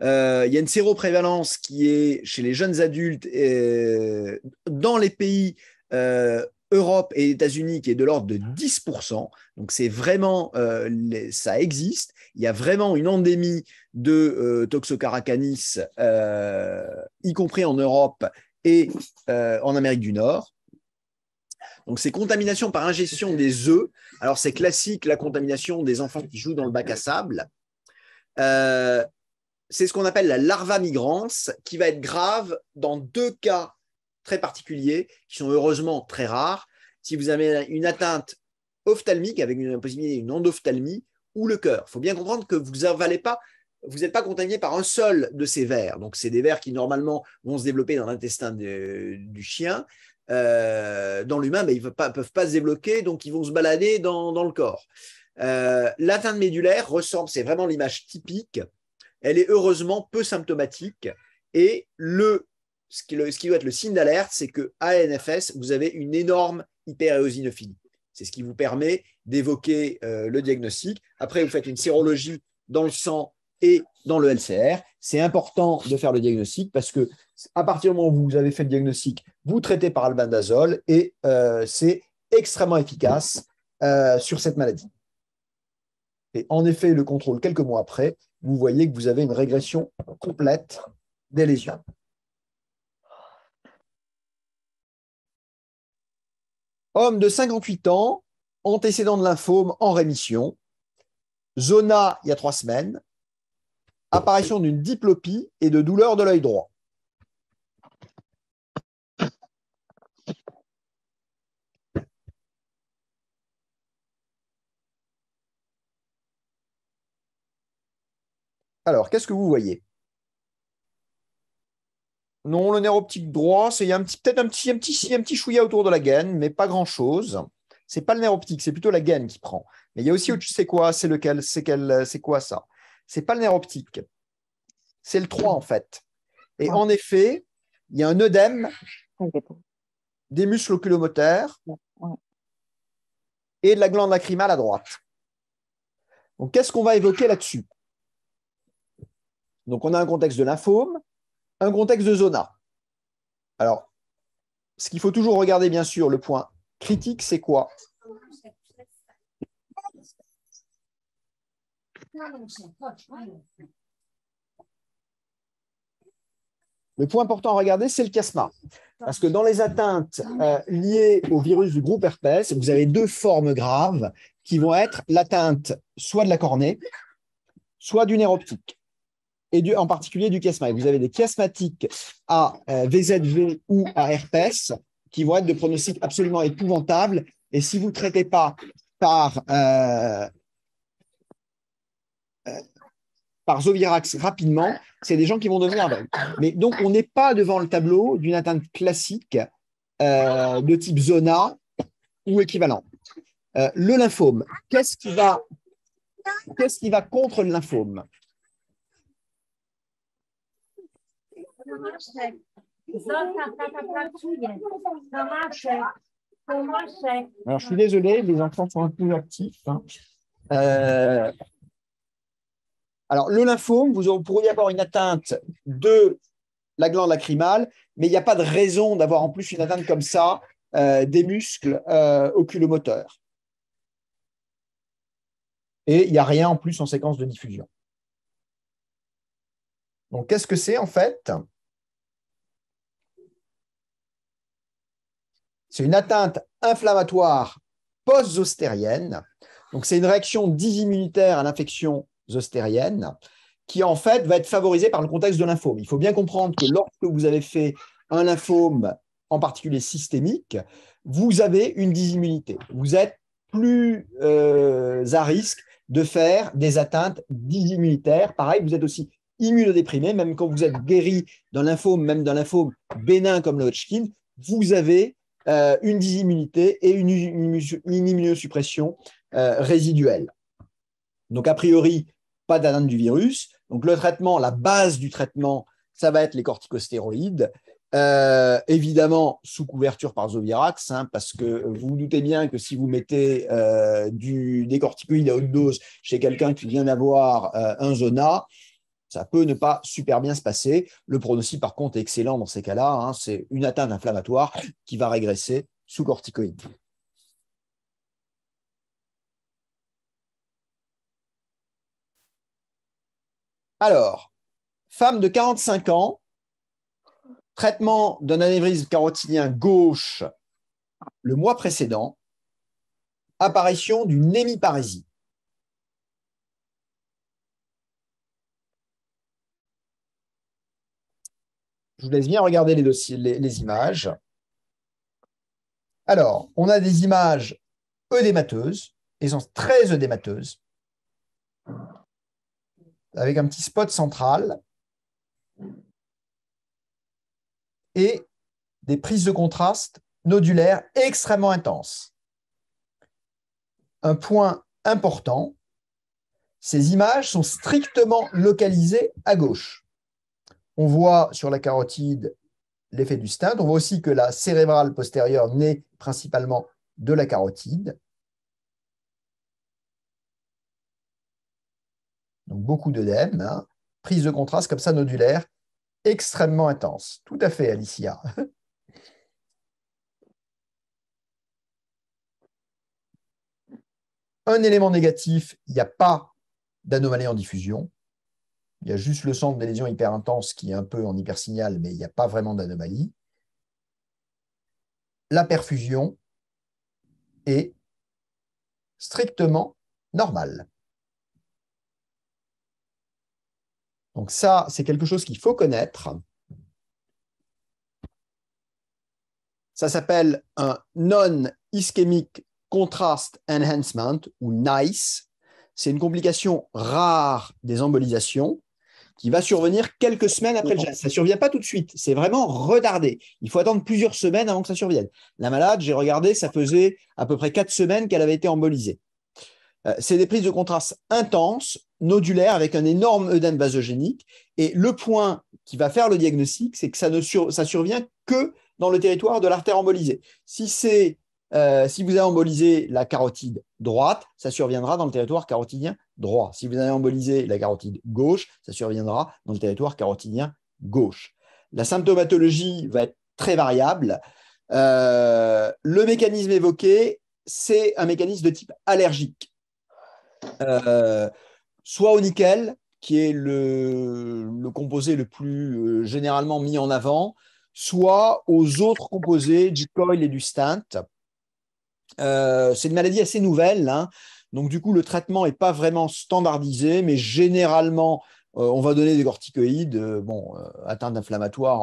Il y a une séroprévalence qui est chez les jeunes adultes dans les pays Europe et États-Unis qui est de l'ordre de 10%. Donc, c'est vraiment, ça existe. Il y a vraiment une endémie de Toxocara canis, y compris en Europe et en Amérique du Nord. Donc, c'est contamination par ingestion des œufs. Alors, c'est classique, la contamination des enfants qui jouent dans le bac à sable. C'est ce qu'on appelle la larva migrans, qui va être grave dans deux cas très particuliers, qui sont heureusement très rares. Si vous avez une atteinte ophtalmique, avec une possibilité d'une endophtalmie, ou le cœur. Il faut bien comprendre que vous n'êtes pas contaminé par un seul de ces vers. Donc, c'est des vers qui, normalement, vont se développer dans l'intestin du chien. dans l'humain, mais ils ne peuvent pas se débloquer, donc ils vont se balader dans le corps. L'atteinte médulaire ressemble, c'est vraiment l'image typique, elle est heureusement peu symptomatique, et ce qui doit être le signe d'alerte, c'est qu'à NFS, vous avez une énorme hyperéosinophilie. C'est ce qui vous permet d'évoquer le diagnostic. Après, vous faites une sérologie dans le sang et dans le LCR. C'est important de faire le diagnostic parce que à partir du moment où vous avez fait le diagnostic, vous traitez par albendazole et c'est extrêmement efficace sur cette maladie. Et en effet, le contrôle quelques mois après, vous voyez que vous avez une régression complète des lésions. Homme de 58 ans, antécédent de lymphome en rémission, zona il y a 3 semaines, apparition d'une diplopie et de douleur de l'œil droit. Alors, qu'est-ce que vous voyez? Non, le nerf optique droit, il y a peut-être un petit chouïa autour de la gaine, mais pas grand-chose. Ce n'est pas le nerf optique, c'est plutôt la gaine qui prend. Mais il y a aussi, c'est quoi? C'est lequel? C'est quoi ça? Ce n'est pas le nerf optique. C'est le 3 en fait. Et en effet, il y a un œdème des muscles oculomoteurs et de la glande lacrymale à droite. Donc, qu'est-ce qu'on va évoquer là-dessus? Donc, on a un contexte de lymphome, un contexte de zona. Alors, ce qu'il faut toujours regarder, bien sûr, le point critique, c'est quoi? Le point important à regarder, c'est le chiasma. Parce que dans les atteintes liées au virus du groupe herpès, vous avez 2 formes graves qui vont être l'atteinte soit de la cornée, soit du nerf optique, et en particulier du chiasma. Et vous avez des chiasmatiques à VZV ou à herpès qui vont être de pronostic absolument épouvantable. Et si vous ne traitez pas par Zovirax rapidement, c'est des gens qui vont devenir aveugles. Mais donc, on n'est pas devant le tableau d'une atteinte classique de type zona ou équivalent. Le lymphome, qu'est-ce qui va contre le lymphome? Alors, je suis désolé, les enfants sont un peu actifs. Alors, le lymphome, vous pourriez avoir une atteinte de la glande lacrymale, mais il n'y a pas de raison d'avoir en plus une atteinte comme ça des muscles oculomoteurs. Et il n'y a rien en plus en séquence de diffusion. Donc, qu'est-ce que c'est en fait? C'est une atteinte inflammatoire post-zostérienne. Donc, c'est une réaction dysimmunitaire à l'infection zostérienne qui, en fait, va être favorisée par le contexte de lymphome. Il faut bien comprendre que lorsque vous avez fait un lymphome, en particulier systémique, vous avez une dysimmunité. Vous êtes plus à risque de faire des atteintes dysimmunitaires. Pareil, vous êtes aussi immunodéprimé, même quand vous êtes guéri d'un lymphome, même d'un lymphome bénin comme le Hodgkin, vous avez une dysimmunité et une immunosuppression résiduelle. Donc, a priori, pas d'atteinte du virus. Donc, le traitement, la base du traitement, ça va être les corticostéroïdes. Évidemment, sous couverture par Zovirax, parce que vous vous doutez bien que si vous mettez des corticoïdes à haute dose chez quelqu'un qui vient d'avoir un zona, ça peut ne pas super bien se passer. Le pronostic, par contre, est excellent dans ces cas-là. C'est une atteinte inflammatoire qui va régresser sous corticoïdes. Alors, femme de 45 ans, traitement d'un anévrisme carotidien gauche le mois précédent, apparition d'une hémiparésie. Je vous laisse bien regarder les images. Alors, on a des images œdémateuses, elles sont très œdémateuses, avec un petit spot central et des prises de contraste nodulaire extrêmement intense. Un point important, ces images sont strictement localisées à gauche. On voit sur la carotide l'effet du stent. On voit aussi que la cérébrale postérieure naît principalement de la carotide. Donc beaucoup d'œdème, hein. Prise de contraste comme ça nodulaire, extrêmement intense. Tout à fait, Alicia. Un élément négatif, il n'y a pas d'anomalie en diffusion. Il y a juste le centre des lésions hyper intenses qui est un peu en hypersignal, mais il n'y a pas vraiment d'anomalie. La perfusion est strictement normale. Donc ça, c'est quelque chose qu'il faut connaître. Ça s'appelle un Non-Ischemic Contrast Enhancement, ou NICE. C'est une complication rare des embolisations qui va survenir quelques semaines après le geste. Ça ne survient pas tout de suite, c'est vraiment retardé. Il faut attendre plusieurs semaines avant que ça survienne. La malade, j'ai regardé, ça faisait à peu près 4 semaines qu'elle avait été embolisée. C'est des prises de contraste intenses, nodulaires, avec un énorme œdème vasogénique. Et le point qui va faire le diagnostic, c'est que ça survient que dans le territoire de l'artère embolisée. Si vous avez embolisé la carotide droite, ça surviendra dans le territoire carotidien droit. Si vous avez embolisé la carotide gauche, ça surviendra dans le territoire carotidien gauche. La symptomatologie va être très variable. Le mécanisme évoqué, c'est un mécanisme de type allergique. Soit au nickel, qui est le composé le plus généralement mis en avant, soit aux autres composés du coil et du stent. C'est une maladie assez nouvelle, hein. Donc du coup, le traitement n'est pas vraiment standardisé, mais généralement, on va donner des corticoïdes. Atteinte inflammatoire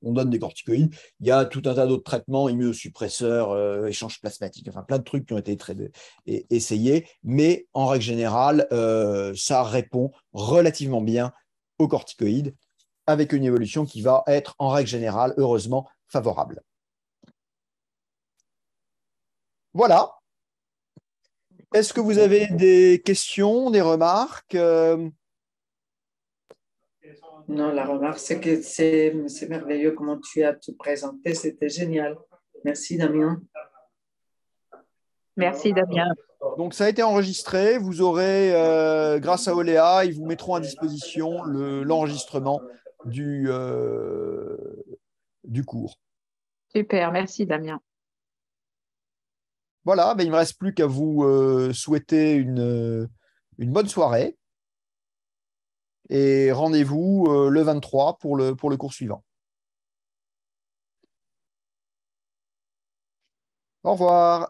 on donne des corticoïdes. Il y a tout un tas d'autres traitements, immunosuppresseurs, échanges plasmatiques, enfin plein de trucs qui ont été essayés, mais en règle générale, ça répond relativement bien aux corticoïdes, avec une évolution qui va être en règle générale, heureusement, favorable. Voilà. Est-ce que vous avez des questions, des remarques? Non, la remarque, c'est que c'est merveilleux comment tu as tout présenté. C'était génial. Merci, Damien. Merci, Damien. Donc, ça a été enregistré. Vous aurez, grâce à Oléa, ils vous mettront à disposition l'enregistrement du cours. Super, merci, Damien. Voilà, ben, il ne me reste plus qu'à vous souhaiter une bonne soirée et rendez-vous le 23 pour le cours suivant. Au revoir.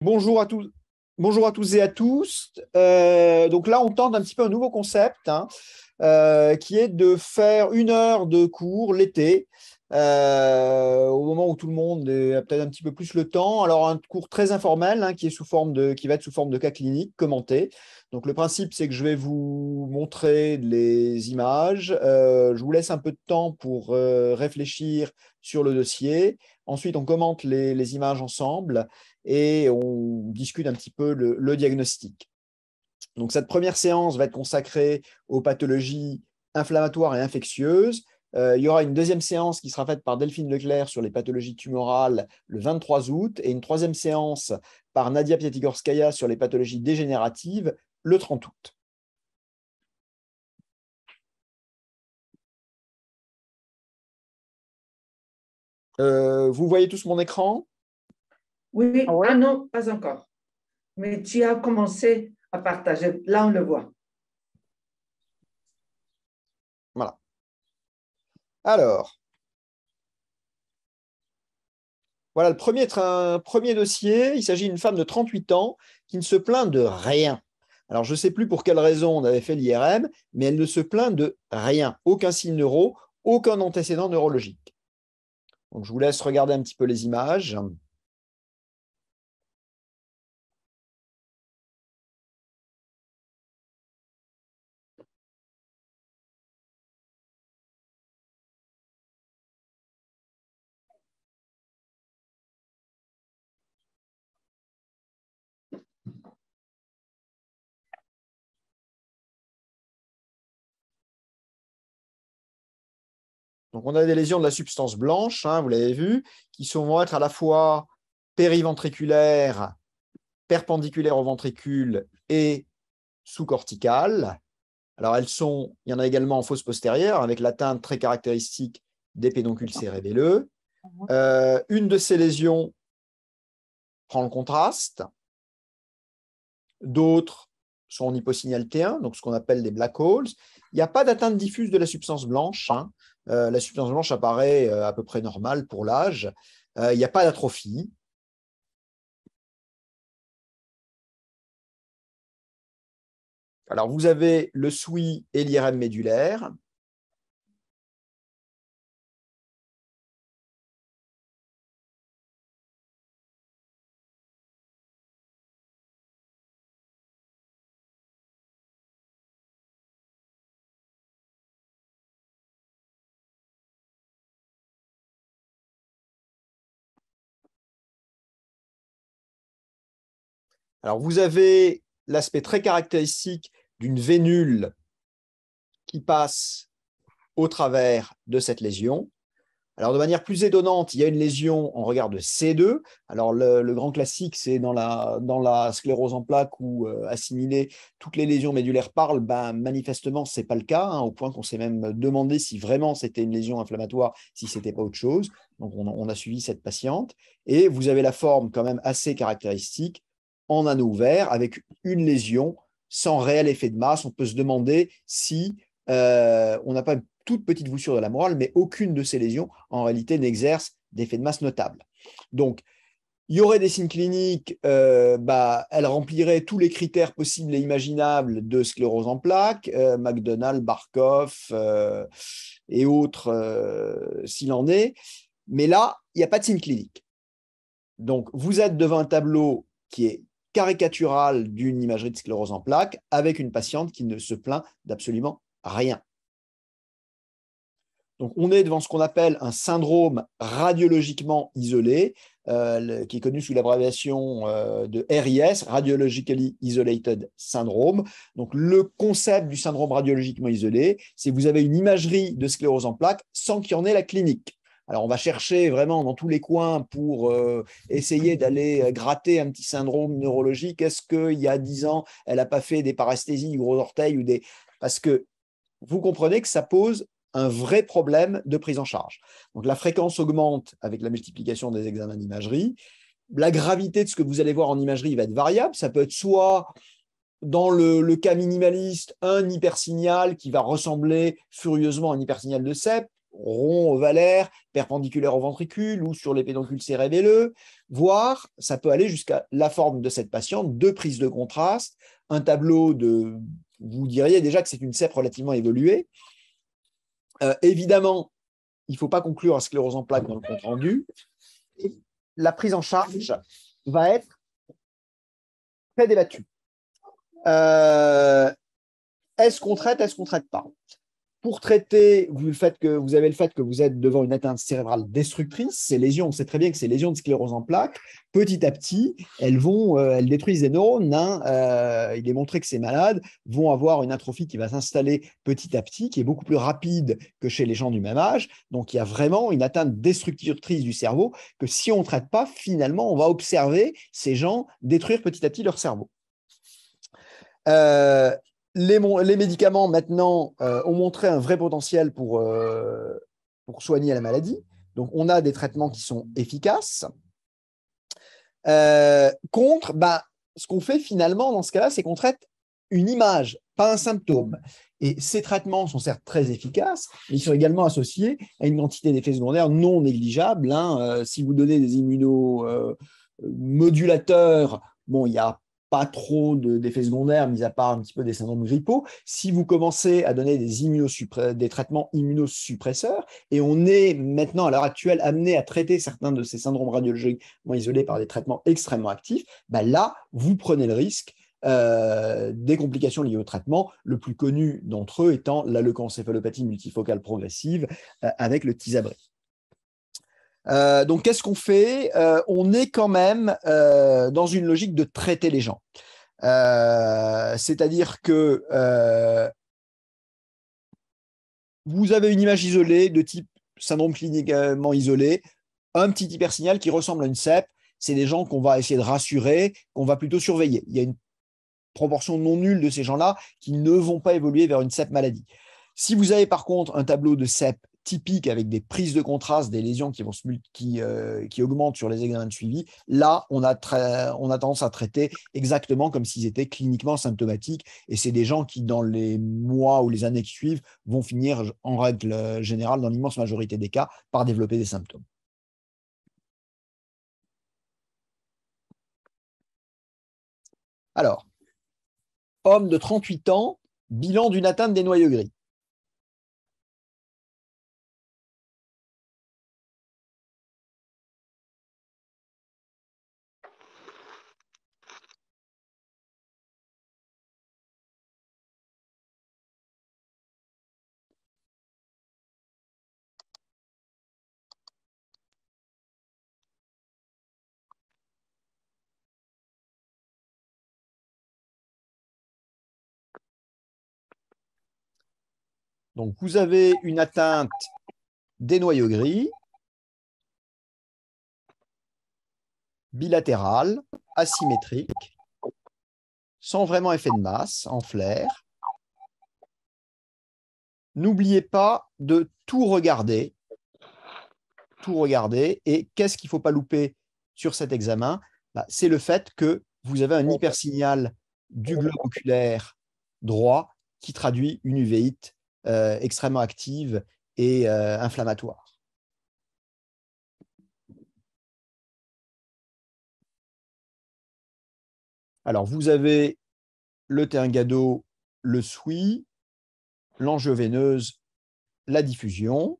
Bonjour à tous. Bonjour à tous et à tous. Donc là, on tente un petit peu un nouveau concept, hein, qui est de faire 1 heure de cours l'été, au moment où tout le monde a peut-être un petit peu plus le temps. Alors, un cours très informel, hein, qui va être sous forme de cas cliniques commentés. Donc, le principe, c'est que je vais vous montrer les images. Je vous laisse un peu de temps pour réfléchir sur le dossier. Ensuite, on commente les images ensemble et on discute un petit peu le diagnostic. Donc, cette première séance va être consacrée aux pathologies inflammatoires et infectieuses. Il y aura une deuxième séance qui sera faite par Delphine Leclerc sur les pathologies tumorales le 23 août et une troisième séance par Nadia Piatigorskaya sur les pathologies dégénératives le 30 août. Vous voyez tous mon écran? Oui, Oui. ah non, pas encore. Mais tu as commencé à partager. Là, on le voit. Voilà. Alors, voilà un premier dossier. Il s'agit d'une femme de 38 ans qui ne se plaint de rien. Alors, je ne sais plus pour quelle raison on avait fait l'IRM, mais elle ne se plaint de rien. Aucun signe neuro, aucun antécédent neurologique. Donc, je vous laisse regarder un petit peu les images. Donc, on a des lésions de la substance blanche, hein, vous l'avez vu, qui vont être à la fois périventriculaires, perpendiculaires au ventricule et sous-corticales. Alors, il y en a également en fosse postérieure, avec l'atteinte très caractéristique des pédoncules cérébelleux. Une de ces lésions prend le contraste. D'autres sont en hyposignal T1, donc ce qu'on appelle des black holes. Il n'y a pas d'atteinte diffuse de la substance blanche, hein. La substance blanche apparaît à peu près normale pour l'âge. Il n'y a pas d'atrophie. Alors, vous avez le SWI et l'IRM médulaire. Alors, vous avez l'aspect très caractéristique d'une vénule qui passe au travers de cette lésion. Alors, de manière plus étonnante, il y a une lésion en regard de C2. Alors, le grand classique, c'est dans la sclérose en plaques où assimiler toutes les lésions médulaires parlent. Ben, manifestement, ce n'est pas le cas, hein, au point qu'on s'est même demandé si vraiment c'était une lésion inflammatoire, si ce n'était pas autre chose. Donc, on a suivi cette patiente. Et vous avez la forme quand même assez caractéristique en anneau ouvert avec une lésion sans réel effet de masse. On peut se demander si on n'a pas une toute petite voussure de la morale, mais aucune de ces lésions, en réalité, n'exerce d'effet de masse notable. Donc, il y aurait des signes cliniques, elles rempliraient tous les critères possibles et imaginables de sclérose en plaques, McDonald, Barkov et autres, s'il en est. Mais là, il n'y a pas de signe clinique. Donc, vous êtes devant un tableau qui est caricatural d'une imagerie de sclérose en plaques avec une patiente qui ne se plaint d'absolument rien. Donc, on est devant ce qu'on appelle un syndrome radiologiquement isolé, qui est connu sous l'abréviation de RIS, Radiologically Isolated Syndrome. Donc, le concept du syndrome radiologiquement isolé, c'est que vous avez une imagerie de sclérose en plaques sans qu'il y en ait la clinique. Alors, on va chercher vraiment dans tous les coins pour essayer d'aller gratter un petit syndrome neurologique. Est-ce qu'il y a 10 ans, elle n'a pas fait des paresthésies du gros orteil ou des… Parce que vous comprenez que ça pose un vrai problème de prise en charge. Donc, la fréquence augmente avec la multiplication des examens d'imagerie. La gravité de ce que vous allez voir en imagerie va être variable. Ça peut être soit, dans le cas minimaliste, un hypersignal qui va ressembler furieusement à un hypersignal de CEP, rond ovalaire, perpendiculaire au ventricule ou sur les pédoncules cérébelleux, voire ça peut aller jusqu'à la forme de cette patiente, 2 prises de contraste, un tableau de, vous diriez déjà que c'est une cèpe relativement évoluée. Évidemment, il ne faut pas conclure à sclérose en plaques dans le compte rendu. La prise en charge va être très débattue. Est-ce qu'on traite, est-ce qu'on ne traite pas? Pour traiter, vous avez le fait que vous êtes devant une atteinte cérébrale destructrice. Ces lésions, on sait très bien que ces lésions de sclérose en plaques, petit à petit, elles détruisent des neurones. Il est montré que ces malades vont avoir une atrophie qui va s'installer petit à petit, qui est beaucoup plus rapide que chez les gens du même âge. Donc, il y a vraiment une atteinte destructrice du cerveau que si on ne traite pas, finalement, on va observer ces gens détruire petit à petit leur cerveau. Les médicaments, maintenant, ont montré un vrai potentiel pour soigner la maladie. Donc, on a des traitements qui sont efficaces. Ce qu'on fait finalement dans ce cas-là, c'est qu'on traite une image, pas un symptôme. Et ces traitements sont certes très efficaces, mais ils sont également associés à une quantité d'effets secondaires non négligeables. Si vous donnez des immunomodulateurs, il y a pas trop d'effets secondaires, mis à part un petit peu des syndromes grippaux. Si vous commencez à donner des traitements immunosuppresseurs, et on est maintenant, à l'heure actuelle, amené à traiter certains de ces syndromes radiologiquement isolés par des traitements extrêmement actifs, là, vous prenez le risque des complications liées au traitement, le plus connu d'entre eux étant la leucoencéphalopathie multifocale progressive avec le Tysabri. Donc, qu'est-ce qu'on fait? On est quand même dans une logique de traiter les gens. C'est-à-dire que vous avez une image isolée de type syndrome cliniquement isolé, un petit hypersignal qui ressemble à une cèpe. C'est des gens qu'on va essayer de rassurer, qu'on va plutôt surveiller. Il y a une proportion non nulle de ces gens-là qui ne vont pas évoluer vers une cèpe maladie. Si vous avez par contre un tableau de cèpe typique avec des prises de contraste, des lésions qui augmentent sur les examens de suivi, là, on a tendance à traiter exactement comme s'ils étaient cliniquement symptomatiques. Et c'est des gens qui, dans les mois ou les années qui suivent, vont finir, en règle générale, dans l'immense majorité des cas, par développer des symptômes. Alors, homme de 38 ans, bilan d'une atteinte des noyaux gris. Donc, vous avez une atteinte des noyaux gris, bilatérale, asymétrique, sans vraiment effet de masse, en flair. N'oubliez pas de tout regarder. Et qu'est-ce qu'il ne faut pas louper sur cet examen? C'est le fait que vous avez un hypersignal du globe oculaire droit qui traduit une uvéite extrêmement active et inflammatoire. Alors, vous avez le Teringado, le SWI, l'angioveineuse, la diffusion.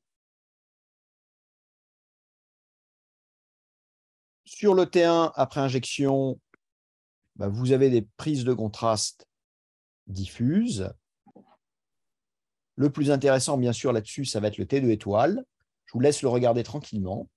Sur le T1, après injection, vous avez des prises de contraste diffuses. Le plus intéressant, bien sûr, là-dessus, ça va être le T2 étoile. Je vous laisse le regarder tranquillement.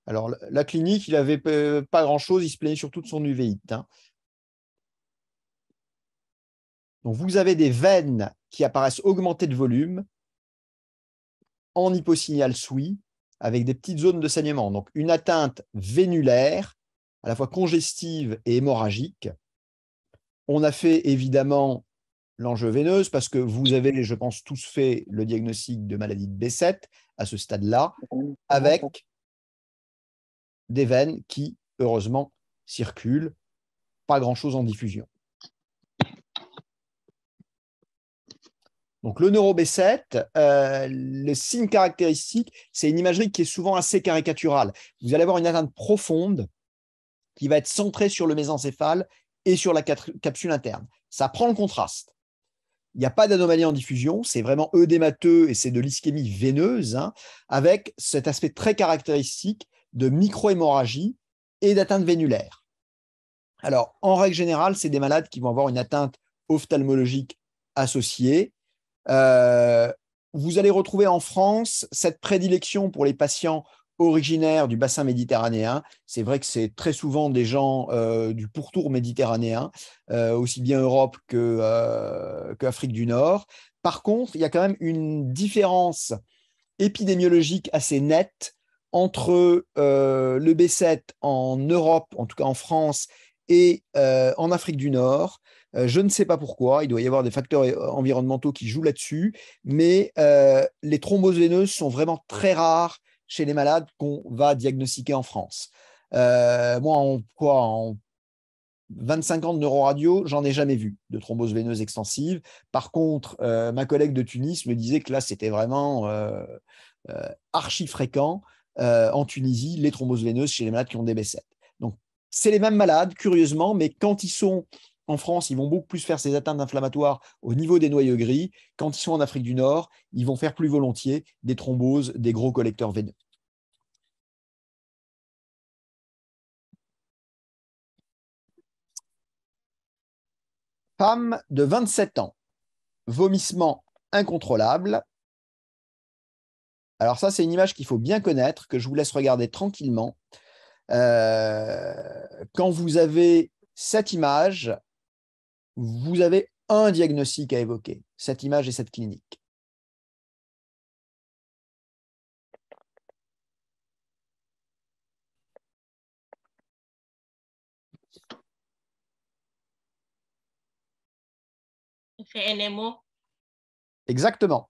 Alors, la clinique, il n'avait pas grand-chose, il se plaignait surtout de son uvéite. Donc, vous avez des veines qui apparaissent augmentées de volume en hyposignal SWI avec des petites zones de saignement. Donc, une atteinte vénulaire, à la fois congestive et hémorragique. On a fait évidemment l'enjeu veineuse parce que vous avez, je pense, tous fait le diagnostic de maladie de B7 à ce stade-là, avec des veines qui, heureusement, circulent, pas grand-chose en diffusion. Donc, le neuro B7, le signe caractéristique, c'est une imagerie qui est souvent assez caricaturale. Vous allez avoir une atteinte profonde qui va être centrée sur le mésencéphale et sur la capsule interne. Ça prend le contraste. Il n'y a pas d'anomalie en diffusion, c'est vraiment œdémateux et c'est de l'ischémie veineuse, hein, avec cet aspect très caractéristique de microhémorragie et d'atteinte vénulaire. Alors, en règle générale, c'est des malades qui vont avoir une atteinte ophtalmologique associée. Vous allez retrouver en France cette prédilection pour les patients originaires du bassin méditerranéen. C'est vrai que c'est très souvent des gens du pourtour méditerranéen, aussi bien Europe qu'Afrique du Nord. Par contre, il y a quand même une différence épidémiologique assez nette entre le B7 en Europe, en tout cas en France, et en Afrique du Nord. Je ne sais pas pourquoi, il doit y avoir des facteurs environnementaux qui jouent là-dessus, mais les thromboses veineuses sont vraiment très rares chez les malades qu'on va diagnostiquer en France. Moi, en 25 ans de neuroradio, j'en ai jamais vu de thrombose veineuse extensive. Par contre, ma collègue de Tunis me disait que là, c'était vraiment archi fréquent en Tunisie, les thromboses veineuses chez les malades qui ont des B7. Donc, c'est les mêmes malades, curieusement, mais quand ils sont en France, ils vont beaucoup plus faire ces atteintes inflammatoires au niveau des noyaux gris. Quand ils sont en Afrique du Nord, ils vont faire plus volontiers des thromboses, des gros collecteurs veineux. Femme de 27 ans, vomissement incontrôlable. Alors ça, c'est une image qu'il faut bien connaître, que je vous laisse regarder tranquillement. Quand vous avez cette image, vous avez un diagnostic à évoquer, cette image et cette clinique. Exactement.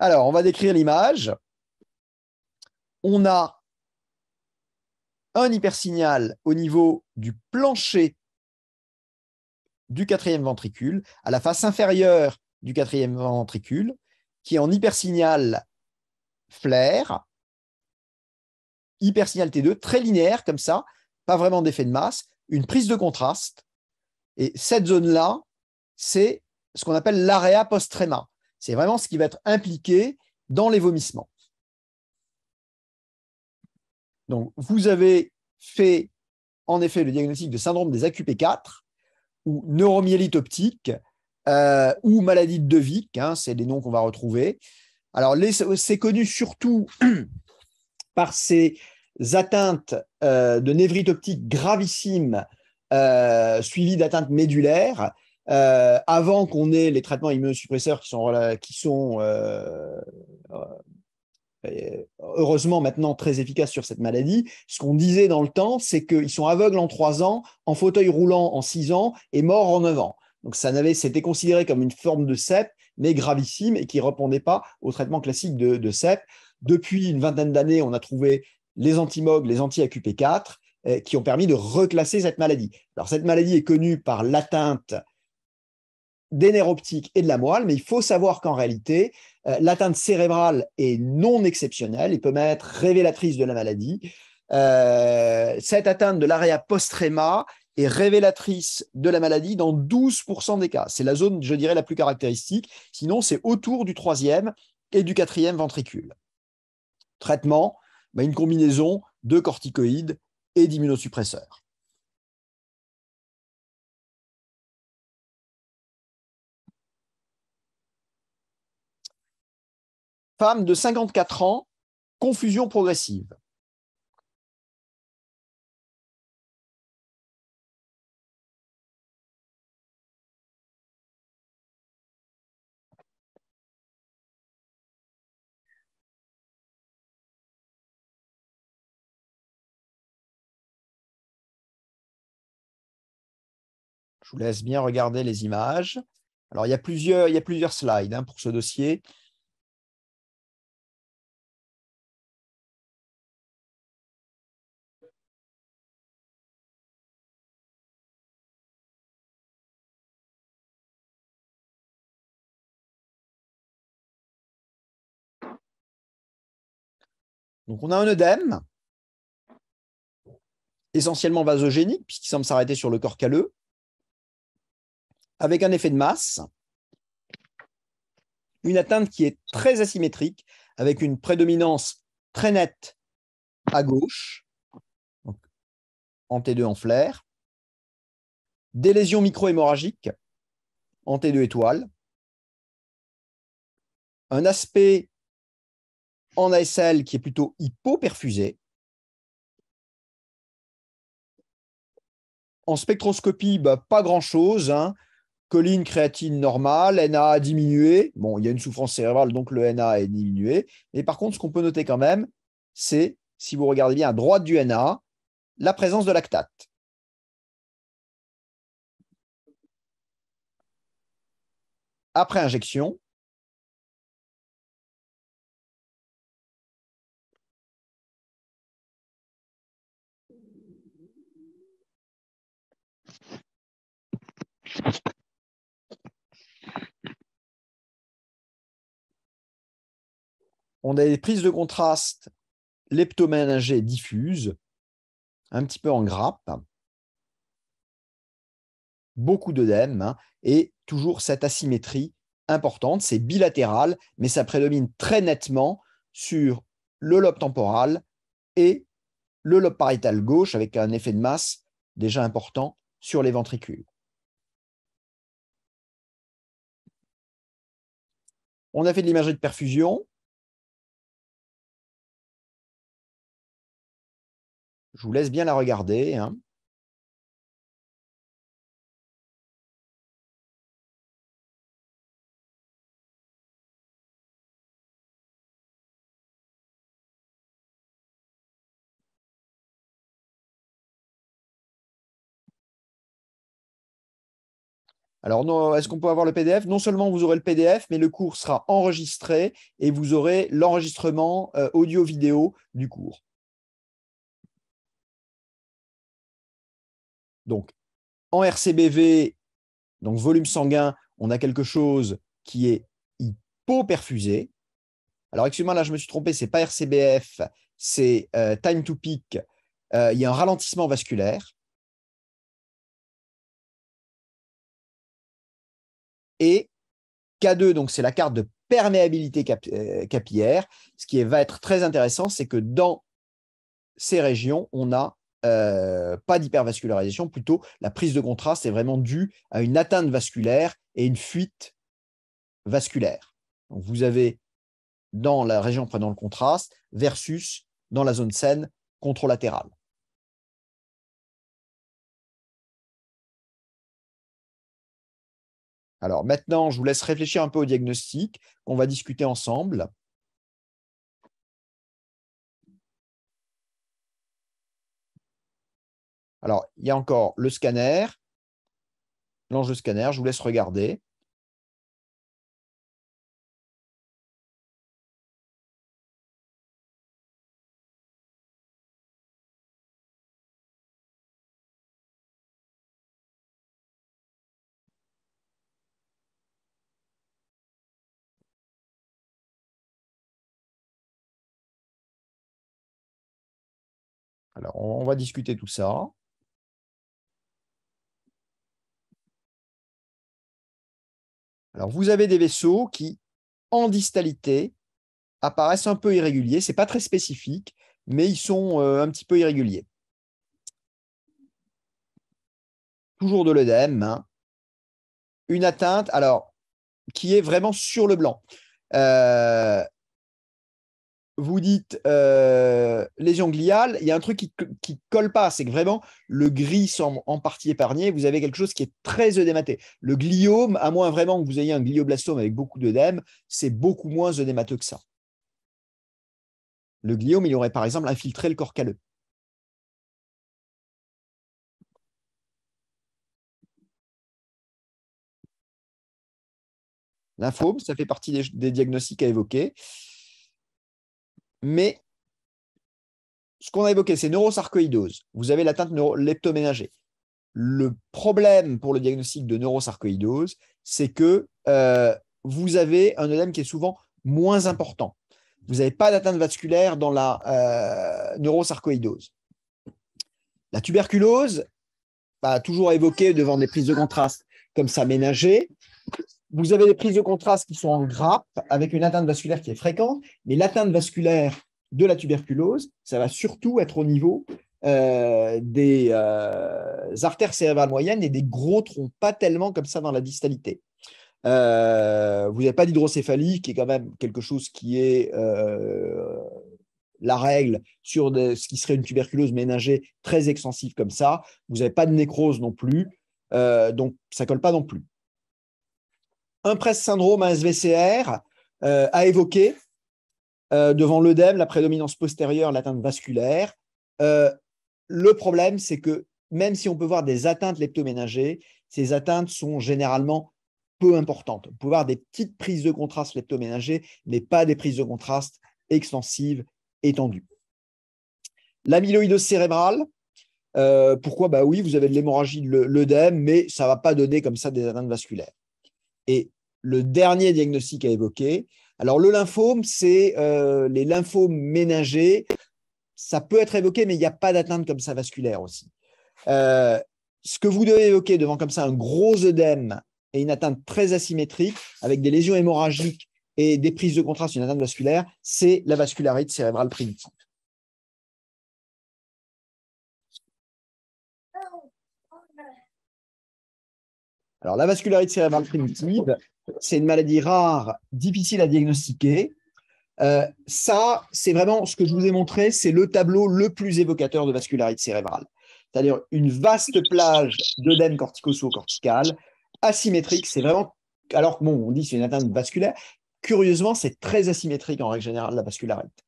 Alors, on va décrire l'image. On a un hypersignal au niveau du plancher du quatrième ventricule, à la face inférieure du quatrième ventricule, qui est en hypersignal flair, hypersignal T2, très linéaire comme ça, pas vraiment d'effet de masse, une prise de contraste. Et cette zone-là, c'est ce qu'on appelle l'area post-tréma. C'est vraiment ce qui va être impliqué dans les vomissements. Donc, vous avez fait en effet le diagnostic de syndrome des AQP4 ou neuromyélite optique ou maladie de De Vic, hein, c'est les noms qu'on va retrouver. Alors, c'est connu surtout par ces atteintes de névrite optique gravissimes suivies d'atteintes médulaires, avant qu'on ait les traitements immunosuppresseurs qui sont heureusement maintenant très efficaces sur cette maladie. Ce qu'on disait dans le temps, c'est qu'ils sont aveugles en 3 ans, en fauteuil roulant en 6 ans et morts en 9 ans. Donc c'était considéré comme une forme de CEP, mais gravissime et qui ne répondait pas au traitement classique de CEP. Depuis une vingtaine d'années, on a trouvé les anti-MOG, les anti-AQP4, qui ont permis de reclasser cette maladie. Alors cette maladie est connue par l'atteinte des nerfs optiques et de la moelle, mais il faut savoir qu'en réalité, l'atteinte cérébrale est non exceptionnelle et peut même être révélatrice de la maladie. Cette atteinte de l'area post-tréma est révélatrice de la maladie dans 12% des cas. C'est la zone, je dirais, la plus caractéristique. Sinon, c'est autour du troisième et du quatrième ventricule. Traitement, une combinaison de corticoïdes et d'immunosuppresseurs. Femme de 54 ans, confusion progressive. Je vous laisse bien regarder les images. Alors, il y a plusieurs slides hein, pour ce dossier. Donc, on a un œdème, essentiellement vasogénique, puisqu'il semble s'arrêter sur le corps calleux, avec un effet de masse, une atteinte qui est très asymétrique, avec une prédominance très nette à gauche, donc en T2 en flair, des lésions micro-hémorragiques en T2 étoile, un aspect en ASL qui est plutôt hypoperfusé. En spectroscopie, pas grand-chose. Hein. Choline, créatine normale, NA diminué. Bon, il y a une souffrance cérébrale, donc le NA est diminué. Mais par contre, ce qu'on peut noter quand même, c'est, si vous regardez bien à droite du NA, la présence de lactate. Après injection, on a des prises de contraste leptoméningées diffuses, un petit peu en grappe, beaucoup d'œdème, hein, et toujours cette asymétrie importante. C'est bilatéral, mais ça prédomine très nettement sur le lobe temporal et le lobe pariétal gauche, avec un effet de masse déjà important sur les ventricules. On a fait de l'imagerie de perfusion. Je vous laisse bien la regarder. Hein. Alors, est-ce qu'on peut avoir le PDF? Non seulement vous aurez le PDF, mais le cours sera enregistré et vous aurez l'enregistrement audio-vidéo du cours. Donc, en RCBV, donc volume sanguin, on a quelque chose qui est hypoperfusé. Alors, excusez-moi, là, je me suis trompé, ce n'est pas RCBF, c'est time to peak. Il y a un ralentissement vasculaire. Et K2, donc c'est la carte de perméabilité capillaire. Ce qui va être très intéressant, c'est que dans ces régions, on n'a pas d'hypervascularisation, plutôt la prise de contraste est vraiment due à une atteinte vasculaire et une fuite vasculaire. Donc vous avez dans la région prenant le contraste versus dans la zone saine contralatérale. Alors maintenant, je vous laisse réfléchir un peu au diagnostic qu'on va discuter ensemble. Alors, il y a encore le scanner, l'ange de scanner, je vous laisse regarder. Alors, on va discuter tout ça. Alors, vous avez des vaisseaux qui, en distalité, apparaissent un peu irréguliers. Ce n'est pas très spécifique, mais ils sont un petit peu irréguliers. Toujours de l'œdème. Hein. Une atteinte, alors, qui est vraiment sur le blanc. Vous dites lésion gliale, il y a un truc qui ne colle pas, c'est que vraiment le gris semble en partie épargné, vous avez quelque chose qui est très œdématé. Le gliome, à moins vraiment que vous ayez un glioblastome avec beaucoup d'œdème, c'est beaucoup moins œdémateux que ça. Le gliome, il aurait par exemple infiltré le corps calleux. Lymphome, ça fait partie des diagnostics à évoquer. Mais ce qu'on a évoqué, c'est neurosarcoïdose. Vous avez l'atteinte leptoménagée. Le problème pour le diagnostic de neurosarcoïdose, c'est que vous avez un œdème qui est souvent moins important. Vous n'avez pas d'atteinte vasculaire dans la neurosarcoïdose. La tuberculose, toujours évoquée devant des prises de contraste comme ça ménagées. Vous avez des prises de contraste qui sont en grappe avec une atteinte vasculaire qui est fréquente, mais l'atteinte vasculaire de la tuberculose, ça va surtout être au niveau des artères cérébrales moyennes et des gros troncs, pas tellement comme ça dans la distalité. Vous n'avez pas d'hydrocéphalie, qui est quand même quelque chose qui est la règle sur ce qui serait une tuberculose ménagée très extensive comme ça. Vous n'avez pas de nécrose non plus, donc ça ne colle pas non plus. Un Press syndrome, un SVCR, a évoqué devant l'œdème, la prédominance postérieure, l'atteinte vasculaire. Le problème, c'est que même si on peut voir des atteintes leptoménagées, ces atteintes sont généralement peu importantes. On peut voir des petites prises de contraste leptoménagées, mais pas des prises de contraste extensives, étendues. L'amyloïdose cérébrale, pourquoi? Oui, vous avez de l'hémorragie de l'œdème, mais ça ne va pas donner comme ça des atteintes vasculaires. Et le dernier diagnostic à évoquer, alors le lymphome, c'est les lymphomes ménagés. Ça peut être évoqué, mais il n'y a pas d'atteinte comme ça vasculaire aussi. Ce que vous devez évoquer devant comme ça un gros œdème et une atteinte très asymétrique avec des lésions hémorragiques et des prises de contraste, une atteinte vasculaire, c'est la vascularite cérébrale primitive. Alors, la vascularite cérébrale primitive, c'est une maladie rare, difficile à diagnostiquer. Ça, c'est vraiment ce que je vous ai montré, c'est le tableau le plus évocateur de vascularite cérébrale. C'est-à-dire une vaste plage d'œdème cortico-cortical, asymétrique, c'est vraiment… Alors, on dit que c'est une atteinte vasculaire. Curieusement, c'est très asymétrique en règle générale, la vascularite,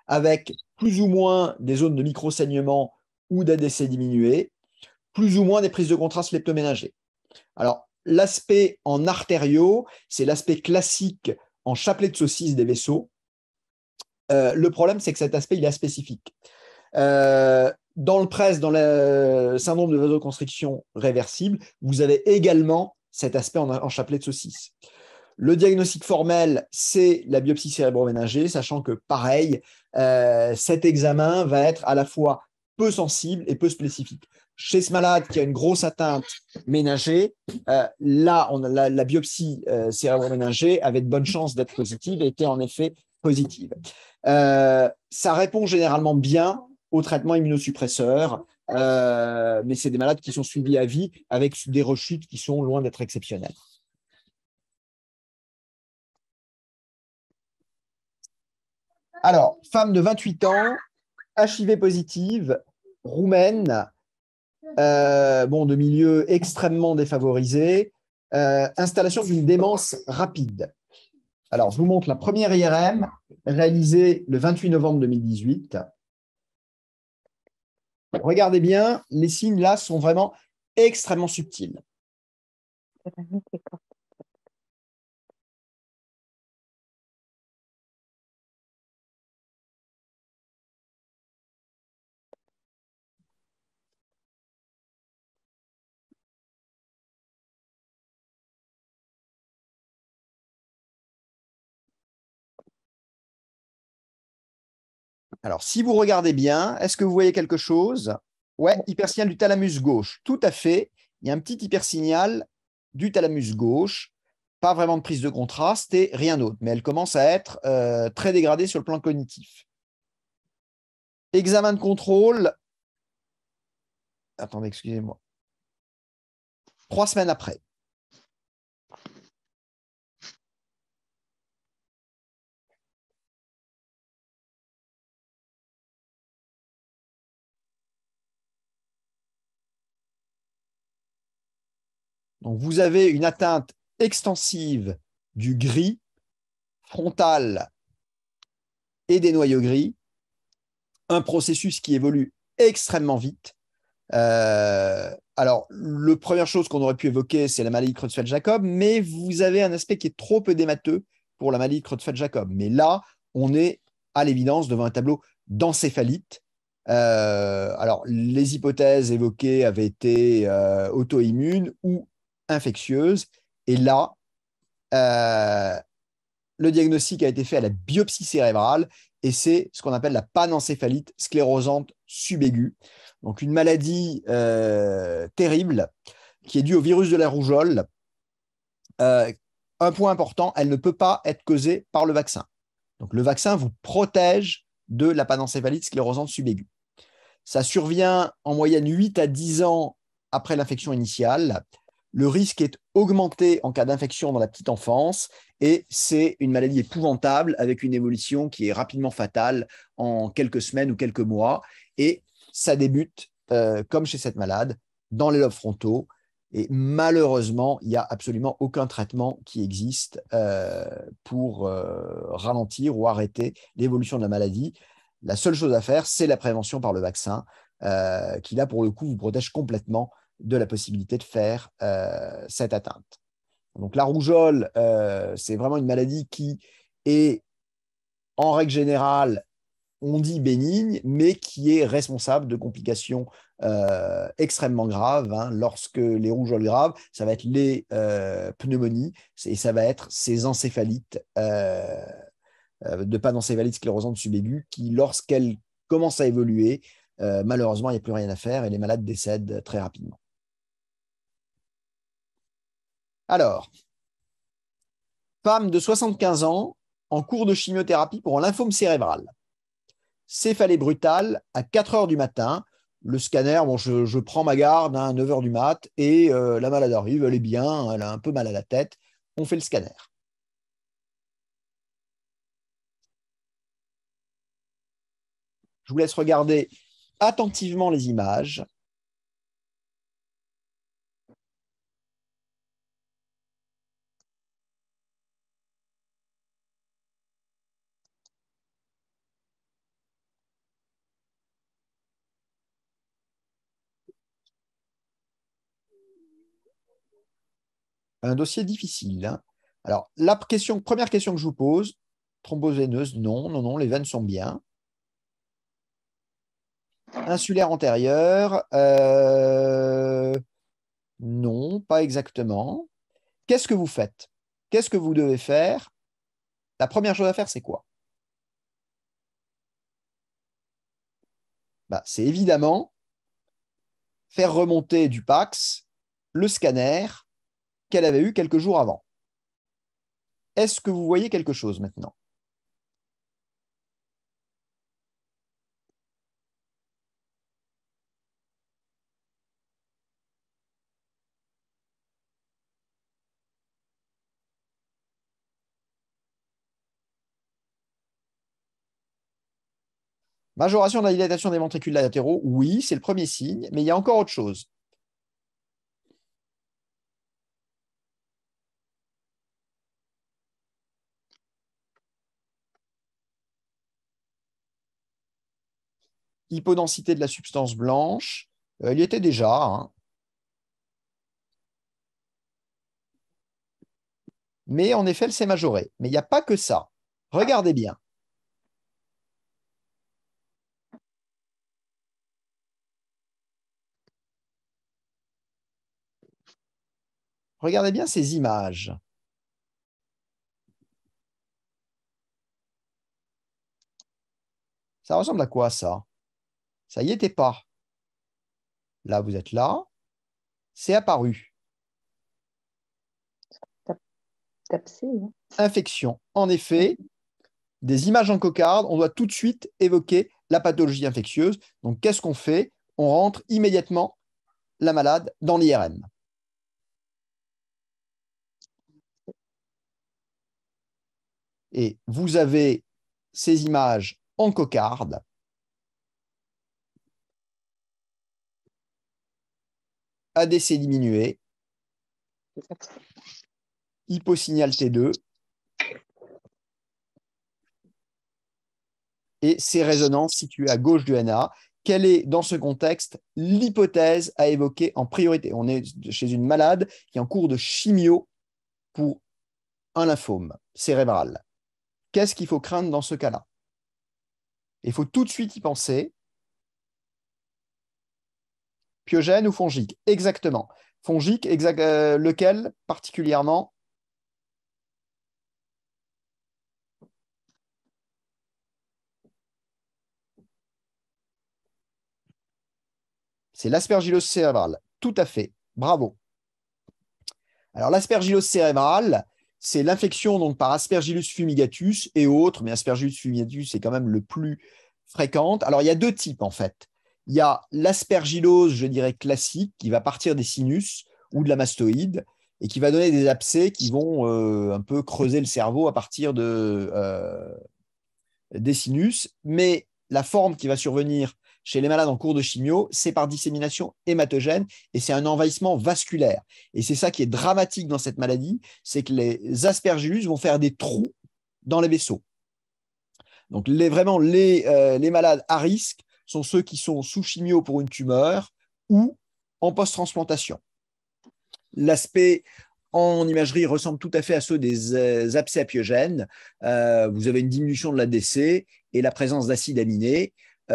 avec plus ou moins des zones de micro-saignement ou d'ADC diminué, plus ou moins des prises de contraste leptoménagées. Alors, l'aspect en artériaux, c'est l'aspect classique en chapelet de saucisse des vaisseaux. Le problème, c'est que cet aspect, il est aspécifique. Dans le PRES, dans le syndrome de vasoconstriction réversible, vous avez également cet aspect en chapelet de saucisse. Le diagnostic formel, c'est la biopsie cérébroménagée, sachant que, pareil, cet examen va être à la fois peu sensible et peu spécifique. Chez ce malade qui a une grosse atteinte ménagée, là, la biopsie cérébroménagée avait de bonnes chances d'être positive et était en effet positive. Ça répond généralement bien aux traitements immunosuppresseurs, mais c'est des malades qui sont suivis à vie avec des rechutes qui sont loin d'être exceptionnelles. Alors, femme de 28 ans, HIV positive, roumaine, de milieu extrêmement défavorisé, installation d'une démence rapide. Alors, je vous montre la première IRM réalisée le 28 novembre 2018. Regardez bien, les signes là sont vraiment extrêmement subtils. Alors, si vous regardez bien, est-ce que vous voyez quelque chose? Ouais, hypersignal du thalamus gauche. Tout à fait. Il y a un petit hypersignal du thalamus gauche. Pas vraiment de prise de contraste et rien d'autre. Mais elle commence à être très dégradée sur le plan cognitif. Examen de contrôle. Attendez, excusez-moi. 3 semaines après. Donc, vous avez une atteinte extensive du gris, frontal et des noyaux gris, un processus qui évolue extrêmement vite. alors, la première chose qu'on aurait pu évoquer, c'est la maladie de Creutzfeldt-Jakob, mais vous avez un aspect qui est trop édémateux pour la maladie de Creutzfeldt-Jakob. Mais là, on est à l'évidence devant un tableau d'encéphalite. Alors, les hypothèses évoquées avaient été auto-immunes ou infectieuses. Et là, le diagnostic a été fait à la biopsie cérébrale et c'est ce qu'on appelle la panencéphalite sclérosante subaiguë. Donc, une maladie terrible qui est due au virus de la rougeole. Un point important, elle ne peut pas être causée par le vaccin. Donc, le vaccin vous protège de la panencéphalite sclérosante subaiguë. Ça survient en moyenne 8 à 10 ans après l'infection initiale. Le risque est augmenté en cas d'infection dans la petite enfance et c'est une maladie épouvantable avec une évolution qui est rapidement fatale en quelques semaines ou quelques mois. Et ça débute, comme chez cette malade, dans les lobes frontaux. Et malheureusement, il n'y a absolument aucun traitement qui existe pour ralentir ou arrêter l'évolution de la maladie. La seule chose à faire, c'est la prévention par le vaccin, qui là, pour le coup, vous protège complètement de la possibilité de faire cette atteinte. Donc la rougeole, c'est vraiment une maladie qui est, en règle générale, on dit bénigne, mais qui est responsable de complications extrêmement graves. Hein. Lorsque les rougeoles graves, ça va être les pneumonies et ça va être ces encéphalites de panencéphalite sclérosante subaiguë qui, lorsqu'elle commence à évoluer, malheureusement, il n'y a plus rien à faire et les malades décèdent très rapidement. Alors, femme de 75 ans en cours de chimiothérapie pour un lymphome cérébral. Céphalée brutale à 4 heures du matin. Le scanner, bon, je prends ma garde à 9 heures du mat et la malade arrive, elle est bien, elle a un peu mal à la tête. On fait le scanner. Je vous laisse regarder attentivement les images. Un dossier difficile. Hein. Alors, première question que je vous pose, thrombose veineuse, non, non, non, les veines sont bien. Insulaire antérieure, non, pas exactement. Qu'est-ce que vous faites? Qu'est-ce que vous devez faire? La première chose à faire, c'est quoi? Bah, c'est évidemment faire remonter du PAX le scanner qu'elle avait eu quelques jours avant. Est-ce que vous voyez quelque chose maintenant? Majoration de la dilatation des ventricules latéraux, oui, c'est le premier signe, mais il y a encore autre chose. Hypodensité de la substance blanche, il y était déjà. Hein. Mais en effet, elle s'est majorée. Mais il n'y a pas que ça. Regardez bien. Regardez bien ces images. Ça ressemble à quoi, ça? Ça y était pas. Là, vous êtes là. C'est apparu. Infection. En effet, des images en cocarde, on doit tout de suite évoquer la pathologie infectieuse. Donc, qu'est-ce qu'on fait? On rentre immédiatement la malade dans l'IRM. Et vous avez ces images en cocarde. ADC diminué. Hyposignal T2. Et ces résonances situées à gauche du NA. quelle est, dans ce contexte, l'hypothèse à évoquer en priorité? On est chez une malade qui est en cours de chimio pour un lymphome cérébral. Qu'est-ce qu'il faut craindre dans ce cas-là? Il faut tout de suite y penser. Pyogène ou fongique? Exactement. Fongique, lequel particulièrement? C'est l'aspergillose cérébrale. Tout à fait. Bravo. Alors, l'aspergillose cérébrale, c'est l'infection donc par Aspergillus fumigatus et autres, mais Aspergillus fumigatus est quand même le plus fréquente. Alors, il y a deux types en fait. Il y a l'aspergillose, je dirais classique, qui va partir des sinus ou de la mastoïde et qui va donner des abcès qui vont un peu creuser le cerveau à partir des sinus. Mais la forme qui va survenir chez les malades en cours de chimio, c'est par dissémination hématogène et c'est un envahissement vasculaire. Et c'est ça qui est dramatique dans cette maladie, c'est que les aspergillus vont faire des trous dans les vaisseaux. Donc vraiment, les malades à risque sont ceux qui sont sous chimio pour une tumeur ou en post-transplantation. L'aspect en imagerie ressemble tout à fait à ceux des abcès apiogènes. Vous avez une diminution de l'ADC et la présence d'acides aminés.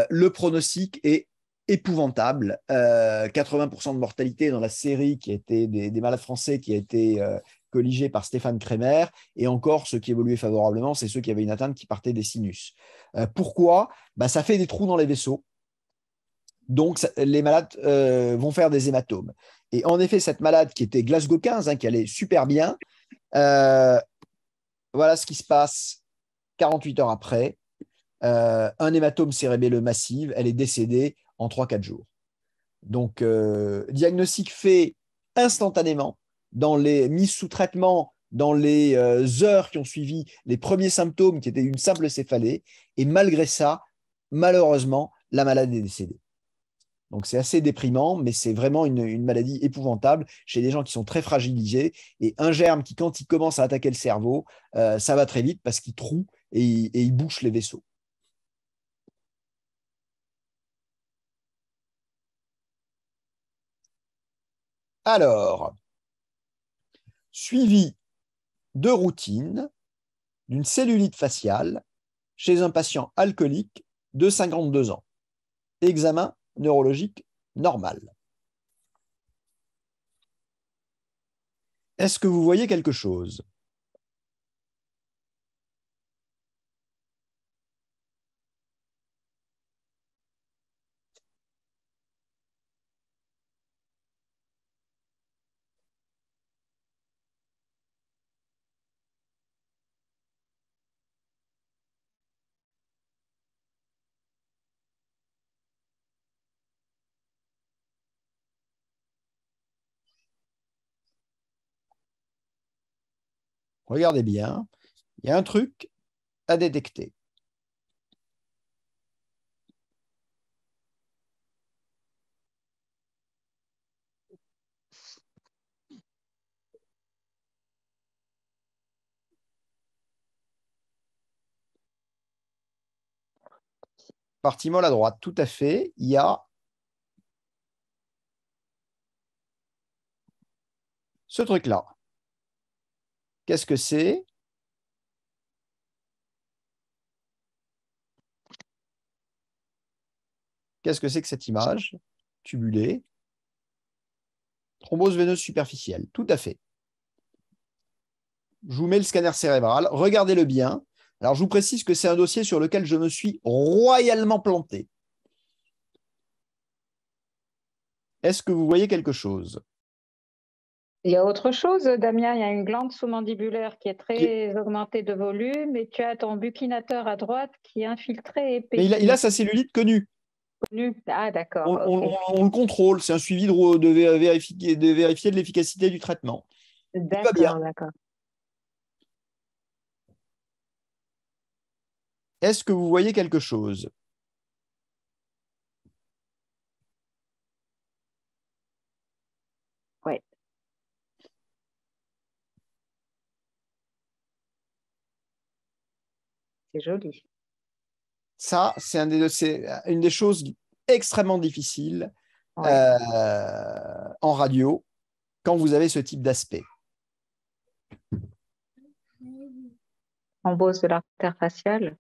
Le pronostic est épouvantable. 80% de mortalité dans la série qui a été des malades français qui a été colligée par Stéphane Kremer. Et encore, ceux qui évoluaient favorablement, c'est ceux qui avaient une atteinte qui partait des sinus. Pourquoi? Ça fait des trous dans les vaisseaux. Donc, les malades vont faire des hématomes. Et en effet, cette malade qui était Glasgow 15, qui allait super bien, voilà ce qui se passe 48 heures après. Un hématome cérébelleux massif, elle est décédée en 3-4 jours. Donc, diagnostic fait instantanément, dans les mises sous traitement, dans les heures qui ont suivi les premiers symptômes qui étaient une simple céphalée. Et malgré ça, malheureusement, la malade est décédée. Donc, c'est assez déprimant, mais c'est vraiment une maladie épouvantable chez des gens qui sont très fragilisés. Et un germe qui, quand il commence à attaquer le cerveau, ça va très vite parce qu'il troue et il bouche les vaisseaux. Alors, suivi de routine d'une cellulite faciale chez un patient alcoolique de 52 ans. Examen neurologique normal. Est-ce que vous voyez quelque chose? Regardez bien, il y a un truc à détecter. Partie molle à droite, tout à fait. Il y a ce truc-là. Qu'est-ce que c'est? Qu'est-ce que c'est que cette image? Tubulée. Thrombose veineuse superficielle. Tout à fait. Je vous mets le scanner cérébral. Regardez-le bien. Alors, je vous précise que c'est un dossier sur lequel je me suis royalement planté. Est-ce que vous voyez quelque chose? Il y a autre chose, Damien, il y a une glande sous-mandibulaire qui est très augmentée de volume et tu as ton buccinateur à droite qui est infiltré et épaissi. Mais il a sa cellulite connue. Ah, d'accord. On le contrôle. C'est un suivi de vérifier de l'efficacité du traitement. D'accord, d'accord. Est-ce que vous voyez quelque chose? Oui. C'est joli. Ça, c'est une des choses extrêmement difficile Ouais. en radio quand vous avez ce type d'aspect. Thrombose de l'artère faciale.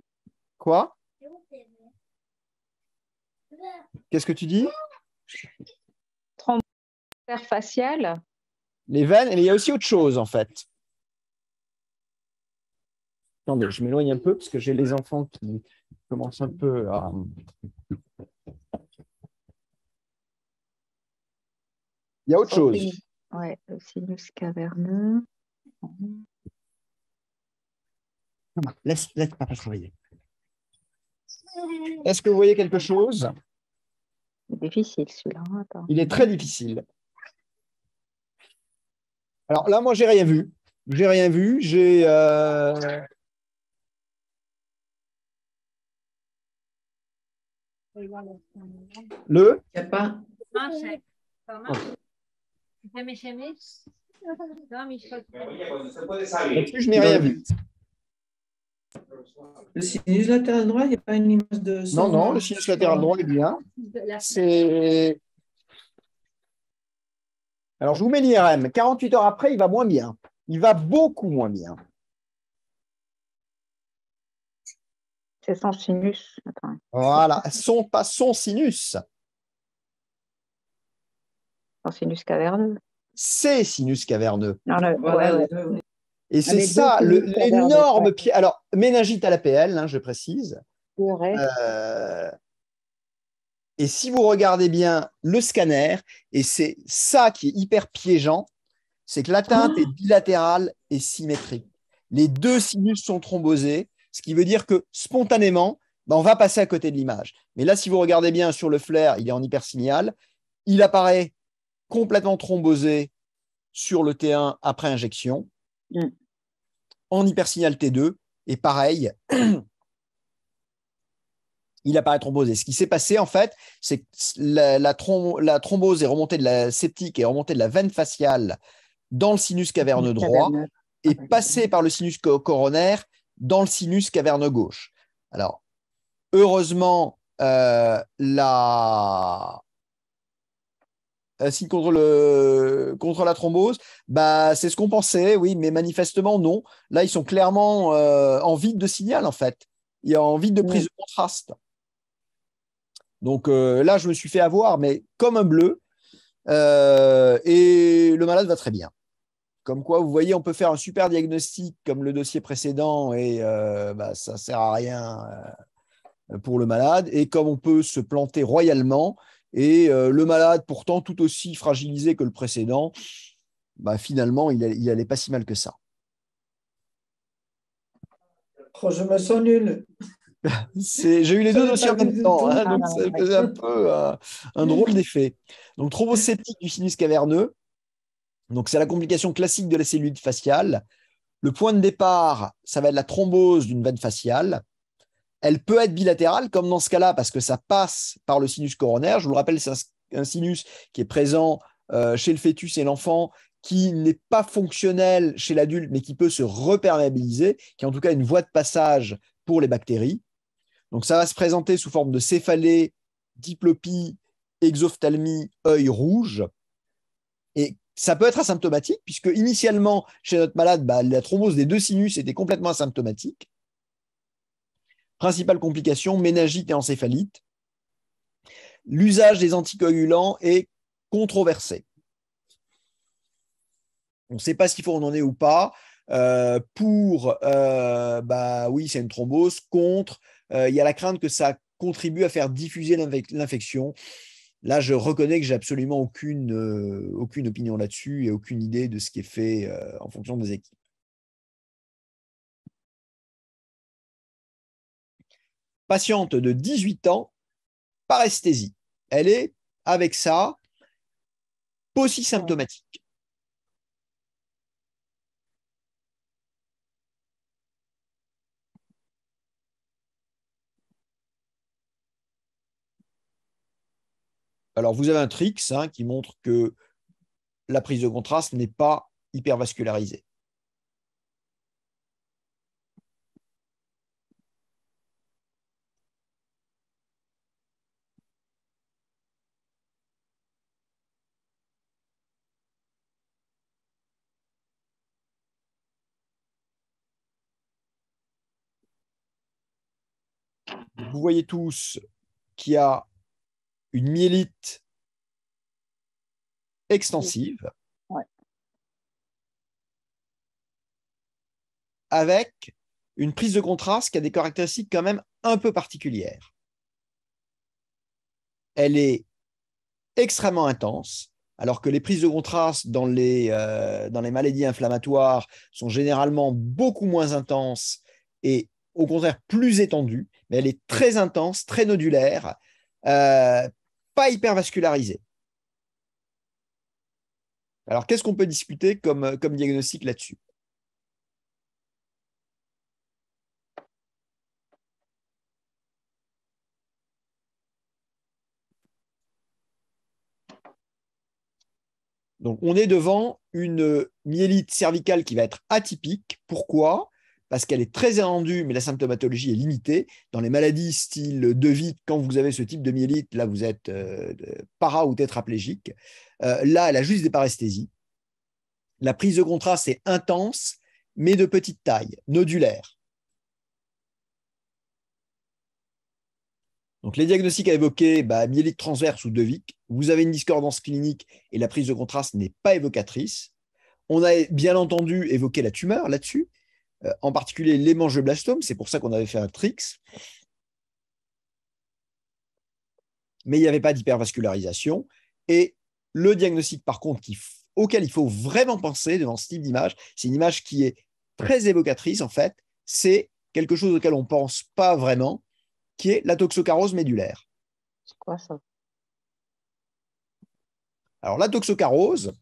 Quoi? Qu'est-ce que tu dis? Thrombose de l'artère faciale. Les veines, et il y a aussi autre chose en fait. Attendez, je m'éloigne un peu parce que j'ai les enfants qui commencent un peu à... Il y a autre chose. Ouais, le sinus caverneux. Laisse papa travailler. Est-ce que vous voyez quelque chose? C'est difficile celui-là. Attends. Il est très difficile. Alors là, moi, j'ai rien vu. J'ai rien vu. J'ai le. Il n'y a pas. Là-dessus, je n'ai rien vu. Le sinus latéral droit, il n'y a pas une image de Non, sang. non, le sinus latéral droit est bien. C'est. Alors, je vous mets l'IRM. 48 heures après, il va moins bien. Il va beaucoup moins bien. C'est son sinus. Attends. Voilà. Pas son sinus. Son sinus caverneux. C'est sinus caverneux. Non, Voilà, ouais. les deux. Et c'est les ça, deux sinus caverneux, l'énorme ouais. pied. Alors, méningite à l'APL, je précise. Ouais. Et si vous regardez bien le scanner, et c'est ça qui est hyper piégeant, c'est que l'atteinte est bilatérale et symétrique. Les deux sinus sont thrombosés, ce qui veut dire que spontanément, on va passer à côté de l'image. Mais là, si vous regardez bien sur le flair, il est en hypersignal. Il apparaît complètement thrombosé sur le T1 après injection, en hypersignal T2, et pareil, il apparaît thrombosé. Ce qui s'est passé, en fait, c'est que la thrombose est remontée de la septique et remontée de la veine faciale dans le sinus caverneux droit et passée par le sinus coronaire dans le sinus caverneux gauche. Alors, heureusement, signe contre la thrombose, c'est ce qu'on pensait, oui, mais manifestement, non. Là, ils sont clairement en vide de signal, en fait. Il y a en vide de prise de contraste. Donc là, je me suis fait avoir, mais comme un bleu, et le malade va très bien. Comme quoi, vous voyez, on peut faire un super diagnostic comme le dossier précédent et ça ne sert à rien pour le malade. Et comme on peut se planter royalement, et le malade, pourtant tout aussi fragilisé que le précédent, finalement, il allait pas si mal que ça. Oh, je me sens nul. J'ai eu les deux dossiers en même temps, donc ça faisait un peu un drôle d'effet. Donc, thrombose septique du sinus caverneux. Donc, c'est la complication classique de la cellulite faciale. Le point de départ, ça va être la thrombose d'une veine faciale. Elle peut être bilatérale, comme dans ce cas-là, parce que ça passe par le sinus coronaire. Je vous le rappelle, c'est un sinus qui est présent chez le fœtus et l'enfant, qui n'est pas fonctionnel chez l'adulte, mais qui peut se reperméabiliser, qui est en tout cas une voie de passage pour les bactéries. Donc, ça va se présenter sous forme de céphalée, diplopie, exophthalmie, œil rouge. Et ça peut être asymptomatique, puisque initialement, chez notre malade, la thrombose des deux sinus était complètement asymptomatique. Principale complication, méningite et encéphalite. L'usage des anticoagulants est controversé. On ne sait pas s'il faut en est ou pas. Oui, c'est une thrombose. Contre, il y a la crainte que ça contribue à faire diffuser l'infection. Là, je reconnais que j'ai absolument aucune opinion là-dessus et aucune idée de ce qui est fait en fonction des équipes. Patiente de 18 ans, paresthésie. Elle est, avec ça, paucisymptomatique. Alors, vous avez un trix qui montre que la prise de contraste n'est pas hypervascularisée. vous voyez tous qu'il y a une myélite extensive Ouais. avec une prise de contraste qui a des caractéristiques quand même un peu particulières. Elle est extrêmement intense, alors que les prises de contraste dans les maladies inflammatoires sont généralement beaucoup moins intenses et au contraire plus étendues, mais elle est très intense, très nodulaire, pas hypervascularisée. Alors, qu'est-ce qu'on peut discuter comme diagnostic là-dessus? Donc, on est devant une myélite cervicale qui va être atypique. Pourquoi? Parce qu'elle est très étendue, mais la symptomatologie est limitée. Dans les maladies style De Vic, quand vous avez ce type de myélite, là, vous êtes para ou tétraplégique. Là, elle a juste des paresthésies. La prise de contraste est intense, mais de petite taille, nodulaire. Donc, les diagnostics à évoquer, myélite transverse ou De Vic. Vous avez une discordance clinique et la prise de contraste n'est pas évocatrice. On a bien entendu évoqué la tumeur là-dessus, en particulier l'hémangioblastome. C'est pour ça qu'on avait fait un TRIX. Mais il n'y avait pas d'hypervascularisation. Et le diagnostic, par contre, auquel il faut vraiment penser devant ce type d'image, c'est une image qui est très évocatrice, en fait. C'est quelque chose auquel on ne pense pas vraiment, qui est la toxocarose médulaire. C'est quoi ça? Alors, la toxocarose,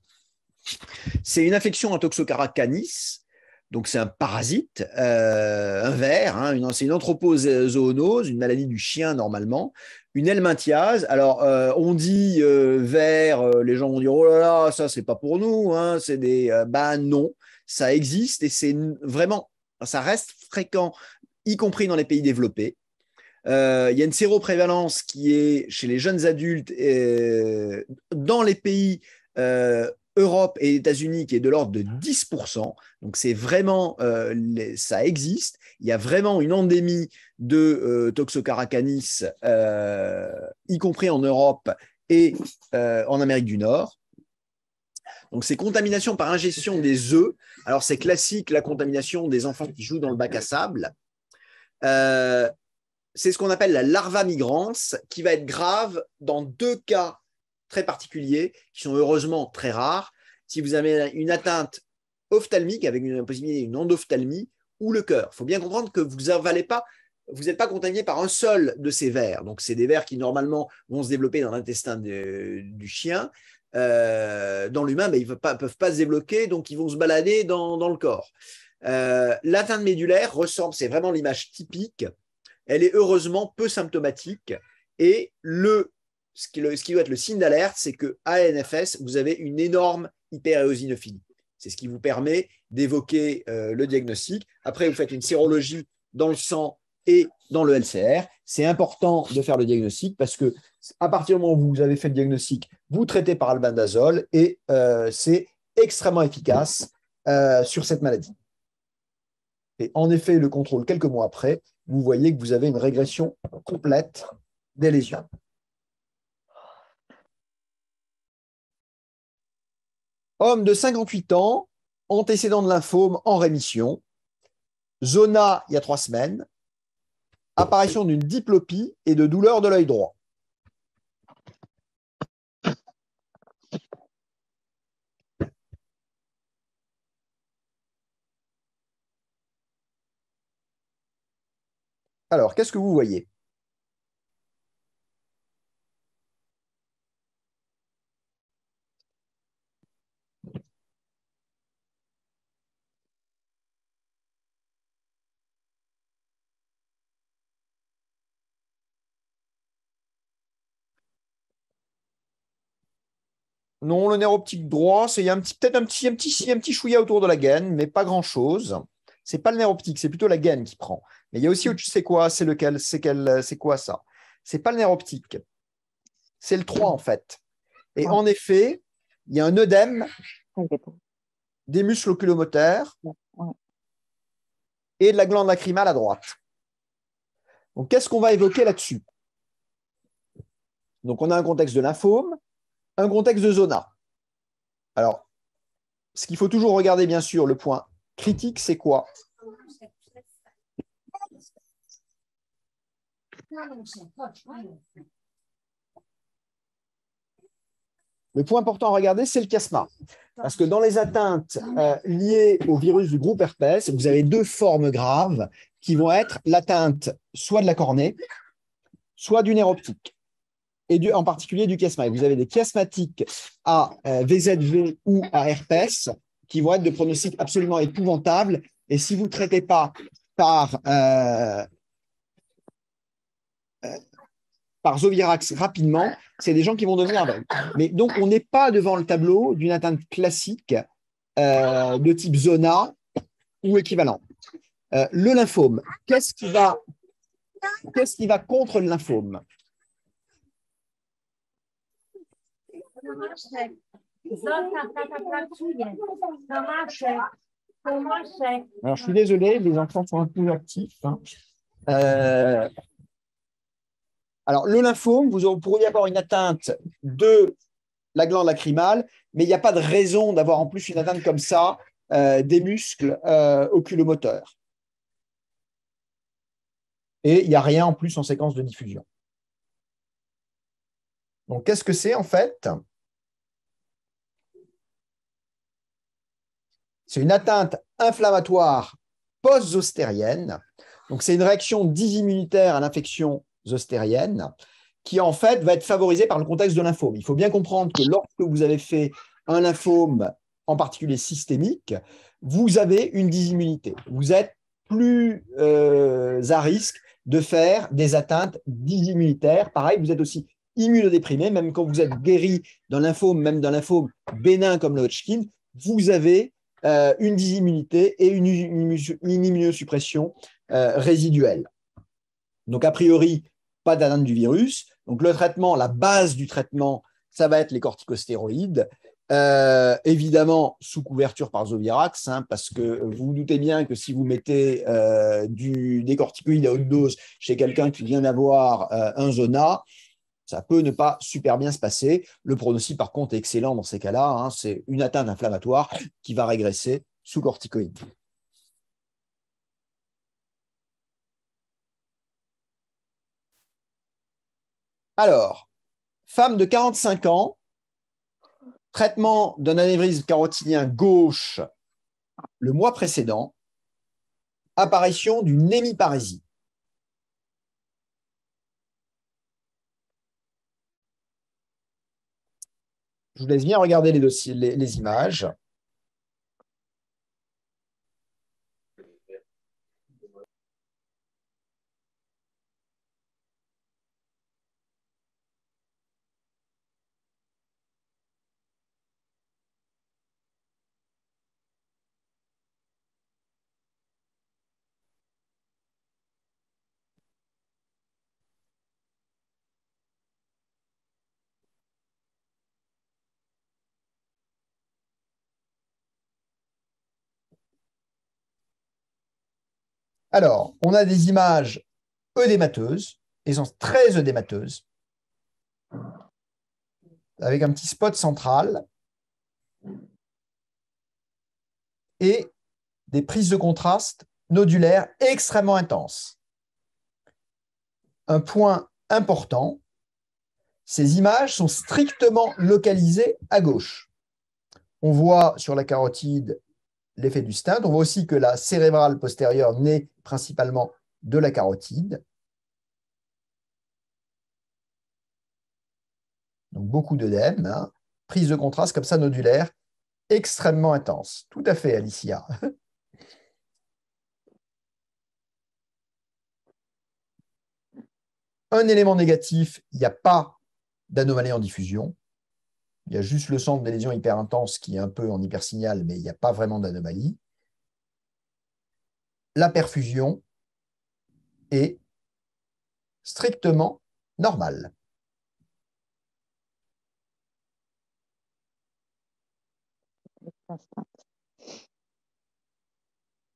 c'est une infection à Toxocara canis. Donc, c'est un parasite, un ver, hein, c'est une anthropozoonose, une maladie du chien normalement, une helminthiase. Alors, on dit ver, les gens vont dire oh là là, ça, c'est pas pour nous, hein, c'est des. Non, ça existe et c'est vraiment, ça reste fréquent, y compris dans les pays développés. Il y a une séroprévalence qui est chez les jeunes adultes dans les pays Europe et États-Unis qui est de l'ordre de 10%. Donc, c'est vraiment, ça existe. Il y a vraiment une endémie de Toxocara canis, y compris en Europe et en Amérique du Nord. Donc, c'est contamination par ingestion des œufs. Alors, c'est classique, la contamination des enfants qui jouent dans le bac à sable. C'est ce qu'on appelle la larva migrans, qui va être grave dans 2 cas très particuliers, qui sont heureusement très rares. Si vous avez une atteinte ophtalmique, avec une possibilité d'une endophtalmie, ou le cœur. Il faut bien comprendre que vous n'avalez pas, vous n'êtes pas contaminé par un seul de ces vers. Donc, c'est des vers qui, normalement, vont se développer dans l'intestin du chien. Dans l'humain, ils ne peuvent pas se débloquer, donc ils vont se balader dans le corps. L'atteinte médulaire ressemble, c'est vraiment l'image typique. Elle est heureusement peu symptomatique. Et ce qui doit être le signe d'alerte, c'est qu'à l'NFS, vous avez une énorme hyperéosinophilie. C'est ce qui vous permet d'évoquer le diagnostic. Après, vous faites une sérologie dans le sang et dans le LCR. C'est important de faire le diagnostic parce que à partir du moment où vous avez fait le diagnostic, vous traitez par albendazole et c'est extrêmement efficace sur cette maladie. Et en effet, le contrôle quelques mois après, vous voyez que vous avez une régression complète des lésions. Homme de 58 ans, antécédent de lymphome en rémission, zona il y a 3 semaines, apparition d'une diplopie et de douleur de l'œil droit. Alors, qu'est-ce que vous voyez? Non, le nerf optique droit, il y a peut-être un petit chouïa autour de la gaine, mais pas grand-chose. C'est pas le nerf optique, c'est plutôt la gaine qui prend. Mais il y a aussi, c'est quoi? C'est lequel? C'est quoi ça? C'est pas le nerf optique. C'est le 3 en fait. Et en effet, il y a un œdème des muscles oculomoteurs et de la glande lacrymale à droite. Donc, qu'est-ce qu'on va évoquer là-dessus? Donc, on a un contexte de lymphome, un contexte de zona. Alors, ce qu'il faut toujours regarder, bien sûr, le point critique, c'est quoi? Le point important à regarder, c'est le chiasma. Parce que dans les atteintes liées au virus du groupe herpès, vous avez deux formes graves qui vont être l'atteinte soit de la cornée, soit du nerf optique, et en particulier du chiasma. Et vous avez des chiasmatiques à VZV ou à herpès qui vont être de pronostic absolument épouvantable. Et si vous ne traitez pas par Zovirax rapidement, c'est des gens qui vont devenir aveugles. Mais donc, on n'est pas devant le tableau d'une atteinte classique de type zona ou équivalent. Le lymphome, qu'est-ce qui va contre le lymphome? Alors, je suis désolé, les enfants sont un peu actifs. Alors, le lymphome, vous pourriez avoir une atteinte de la glande lacrymale, mais il n'y a pas de raison d'avoir en plus une atteinte comme ça des muscles oculomoteurs. Et il n'y a rien en plus en séquence de diffusion. Donc, qu'est-ce que c'est en fait? C'est une atteinte inflammatoire post-zostérienne. Donc, c'est une réaction dysimmunitaire à l'infection zostérienne qui, en fait, va être favorisée par le contexte de lymphome. Il faut bien comprendre que lorsque vous avez fait un lymphome, en particulier systémique, vous avez une dysimmunité. Vous êtes plus à risque de faire des atteintes dysimmunitaires. Pareil, vous êtes aussi immunodéprimé, même quand vous êtes guéri d'un lymphome, même d'un lymphome bénin comme le Hodgkin, vous avez une dysimmunité et une immunosuppression résiduelle. Donc, a priori, pas d'atteinte du virus. Donc, le traitement, la base du traitement, ça va être les corticostéroïdes. Évidemment, sous couverture par Zovirax, parce que vous vous doutez bien que si vous mettez des corticoïdes à haute dose chez quelqu'un qui vient d'avoir un zona, ça peut ne pas super bien se passer. Le pronostic, par contre, est excellent dans ces cas-là. C'est une atteinte inflammatoire qui va régresser sous corticoïdes. Alors, femme de 45 ans, traitement d'un anévrisme carotidien gauche le mois précédent, apparition d'une hémiparésie. Je vous laisse bien regarder les dossiers, les images. Alors, on a des images œdémateuses, elles sont très œdémateuses, avec un petit spot central et des prises de contraste nodulaires extrêmement intenses. Un point important, ces images sont strictement localisées à gauche. On voit sur la carotide l'effet du stent. On voit aussi que la cérébrale postérieure naît principalement de la carotide. Donc beaucoup d'œdème, prise de contraste comme ça nodulaire, extrêmement intense. Tout à fait, Alicia. Un élément négatif, il n'y a pas d'anomalie en diffusion. Il y a juste le centre des lésions hyper intenses qui est un peu en hypersignal, mais il n'y a pas vraiment d'anomalie. La perfusion est strictement normale.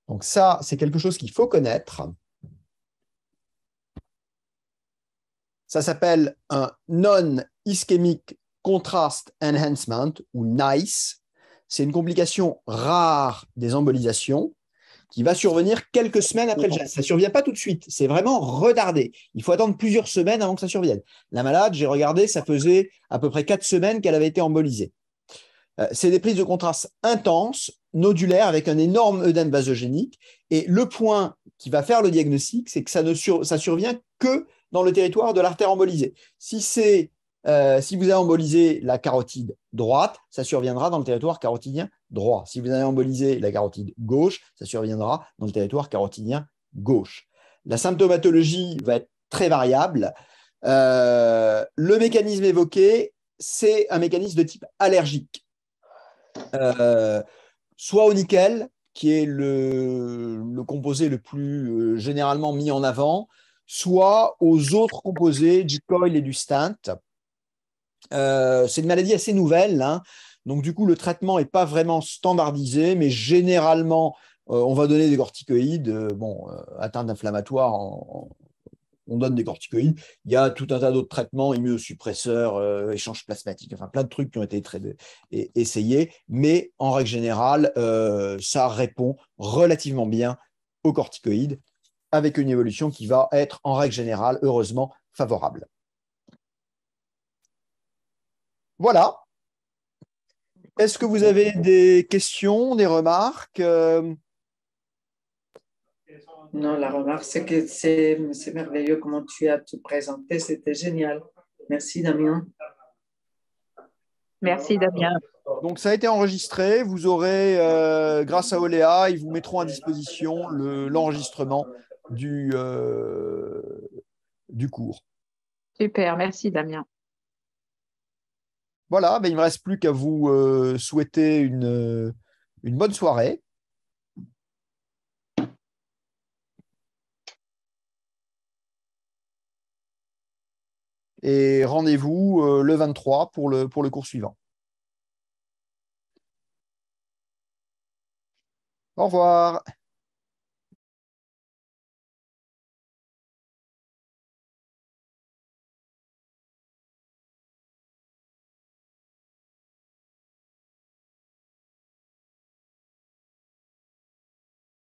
Donc ça, c'est quelque chose qu'il faut connaître. Ça s'appelle un Non-Ischemic Contrast Enhancement, ou NICE. C'est une complication rare des embolisations qui va survenir quelques semaines après le geste. Ça ne survient pas tout de suite, c'est vraiment retardé. Il faut attendre plusieurs semaines avant que ça survienne. La malade, j'ai regardé, ça faisait à peu près 4 semaines qu'elle avait été embolisée. C'est des prises de contraste intenses, nodulaires, avec un énorme œdème vasogénique. Et le point qui va faire le diagnostic, c'est que ça survient que dans le territoire de l'artère embolisée. Si vous avez embolisé la carotide droite, ça surviendra dans le territoire carotidien droit. Si vous avez embolisé la carotide gauche, ça surviendra dans le territoire carotidien gauche. La symptomatologie va être très variable. Le mécanisme évoqué, c'est un mécanisme de type allergique. Soit au nickel, qui est le composé le plus généralement mis en avant, soit aux autres composés du coil et du stent. C'est une maladie assez nouvelle, hein. Donc du coup le traitement n'est pas vraiment standardisé, mais généralement on va donner des corticoïdes. Atteinte inflammatoire, on donne des corticoïdes. Il y a tout un tas d'autres traitements, immunosuppresseurs, échanges plasmatiques, enfin plein de trucs qui ont été essayés, mais en règle générale, ça répond relativement bien aux corticoïdes, avec une évolution qui va être en règle générale, heureusement, favorable. Voilà. Est-ce que vous avez des questions, des remarques? Non, la remarque, c'est que c'est merveilleux comment tu as tout présenté. C'était génial. Merci, Damien. Merci, Damien. Donc, ça a été enregistré. Vous aurez, grâce à Oléa, ils vous mettront à disposition l'enregistrement du cours. Super, merci, Damien. Voilà, il ne me reste plus qu'à vous souhaiter une bonne soirée. Et rendez-vous le 23 pour le cours suivant. Au revoir.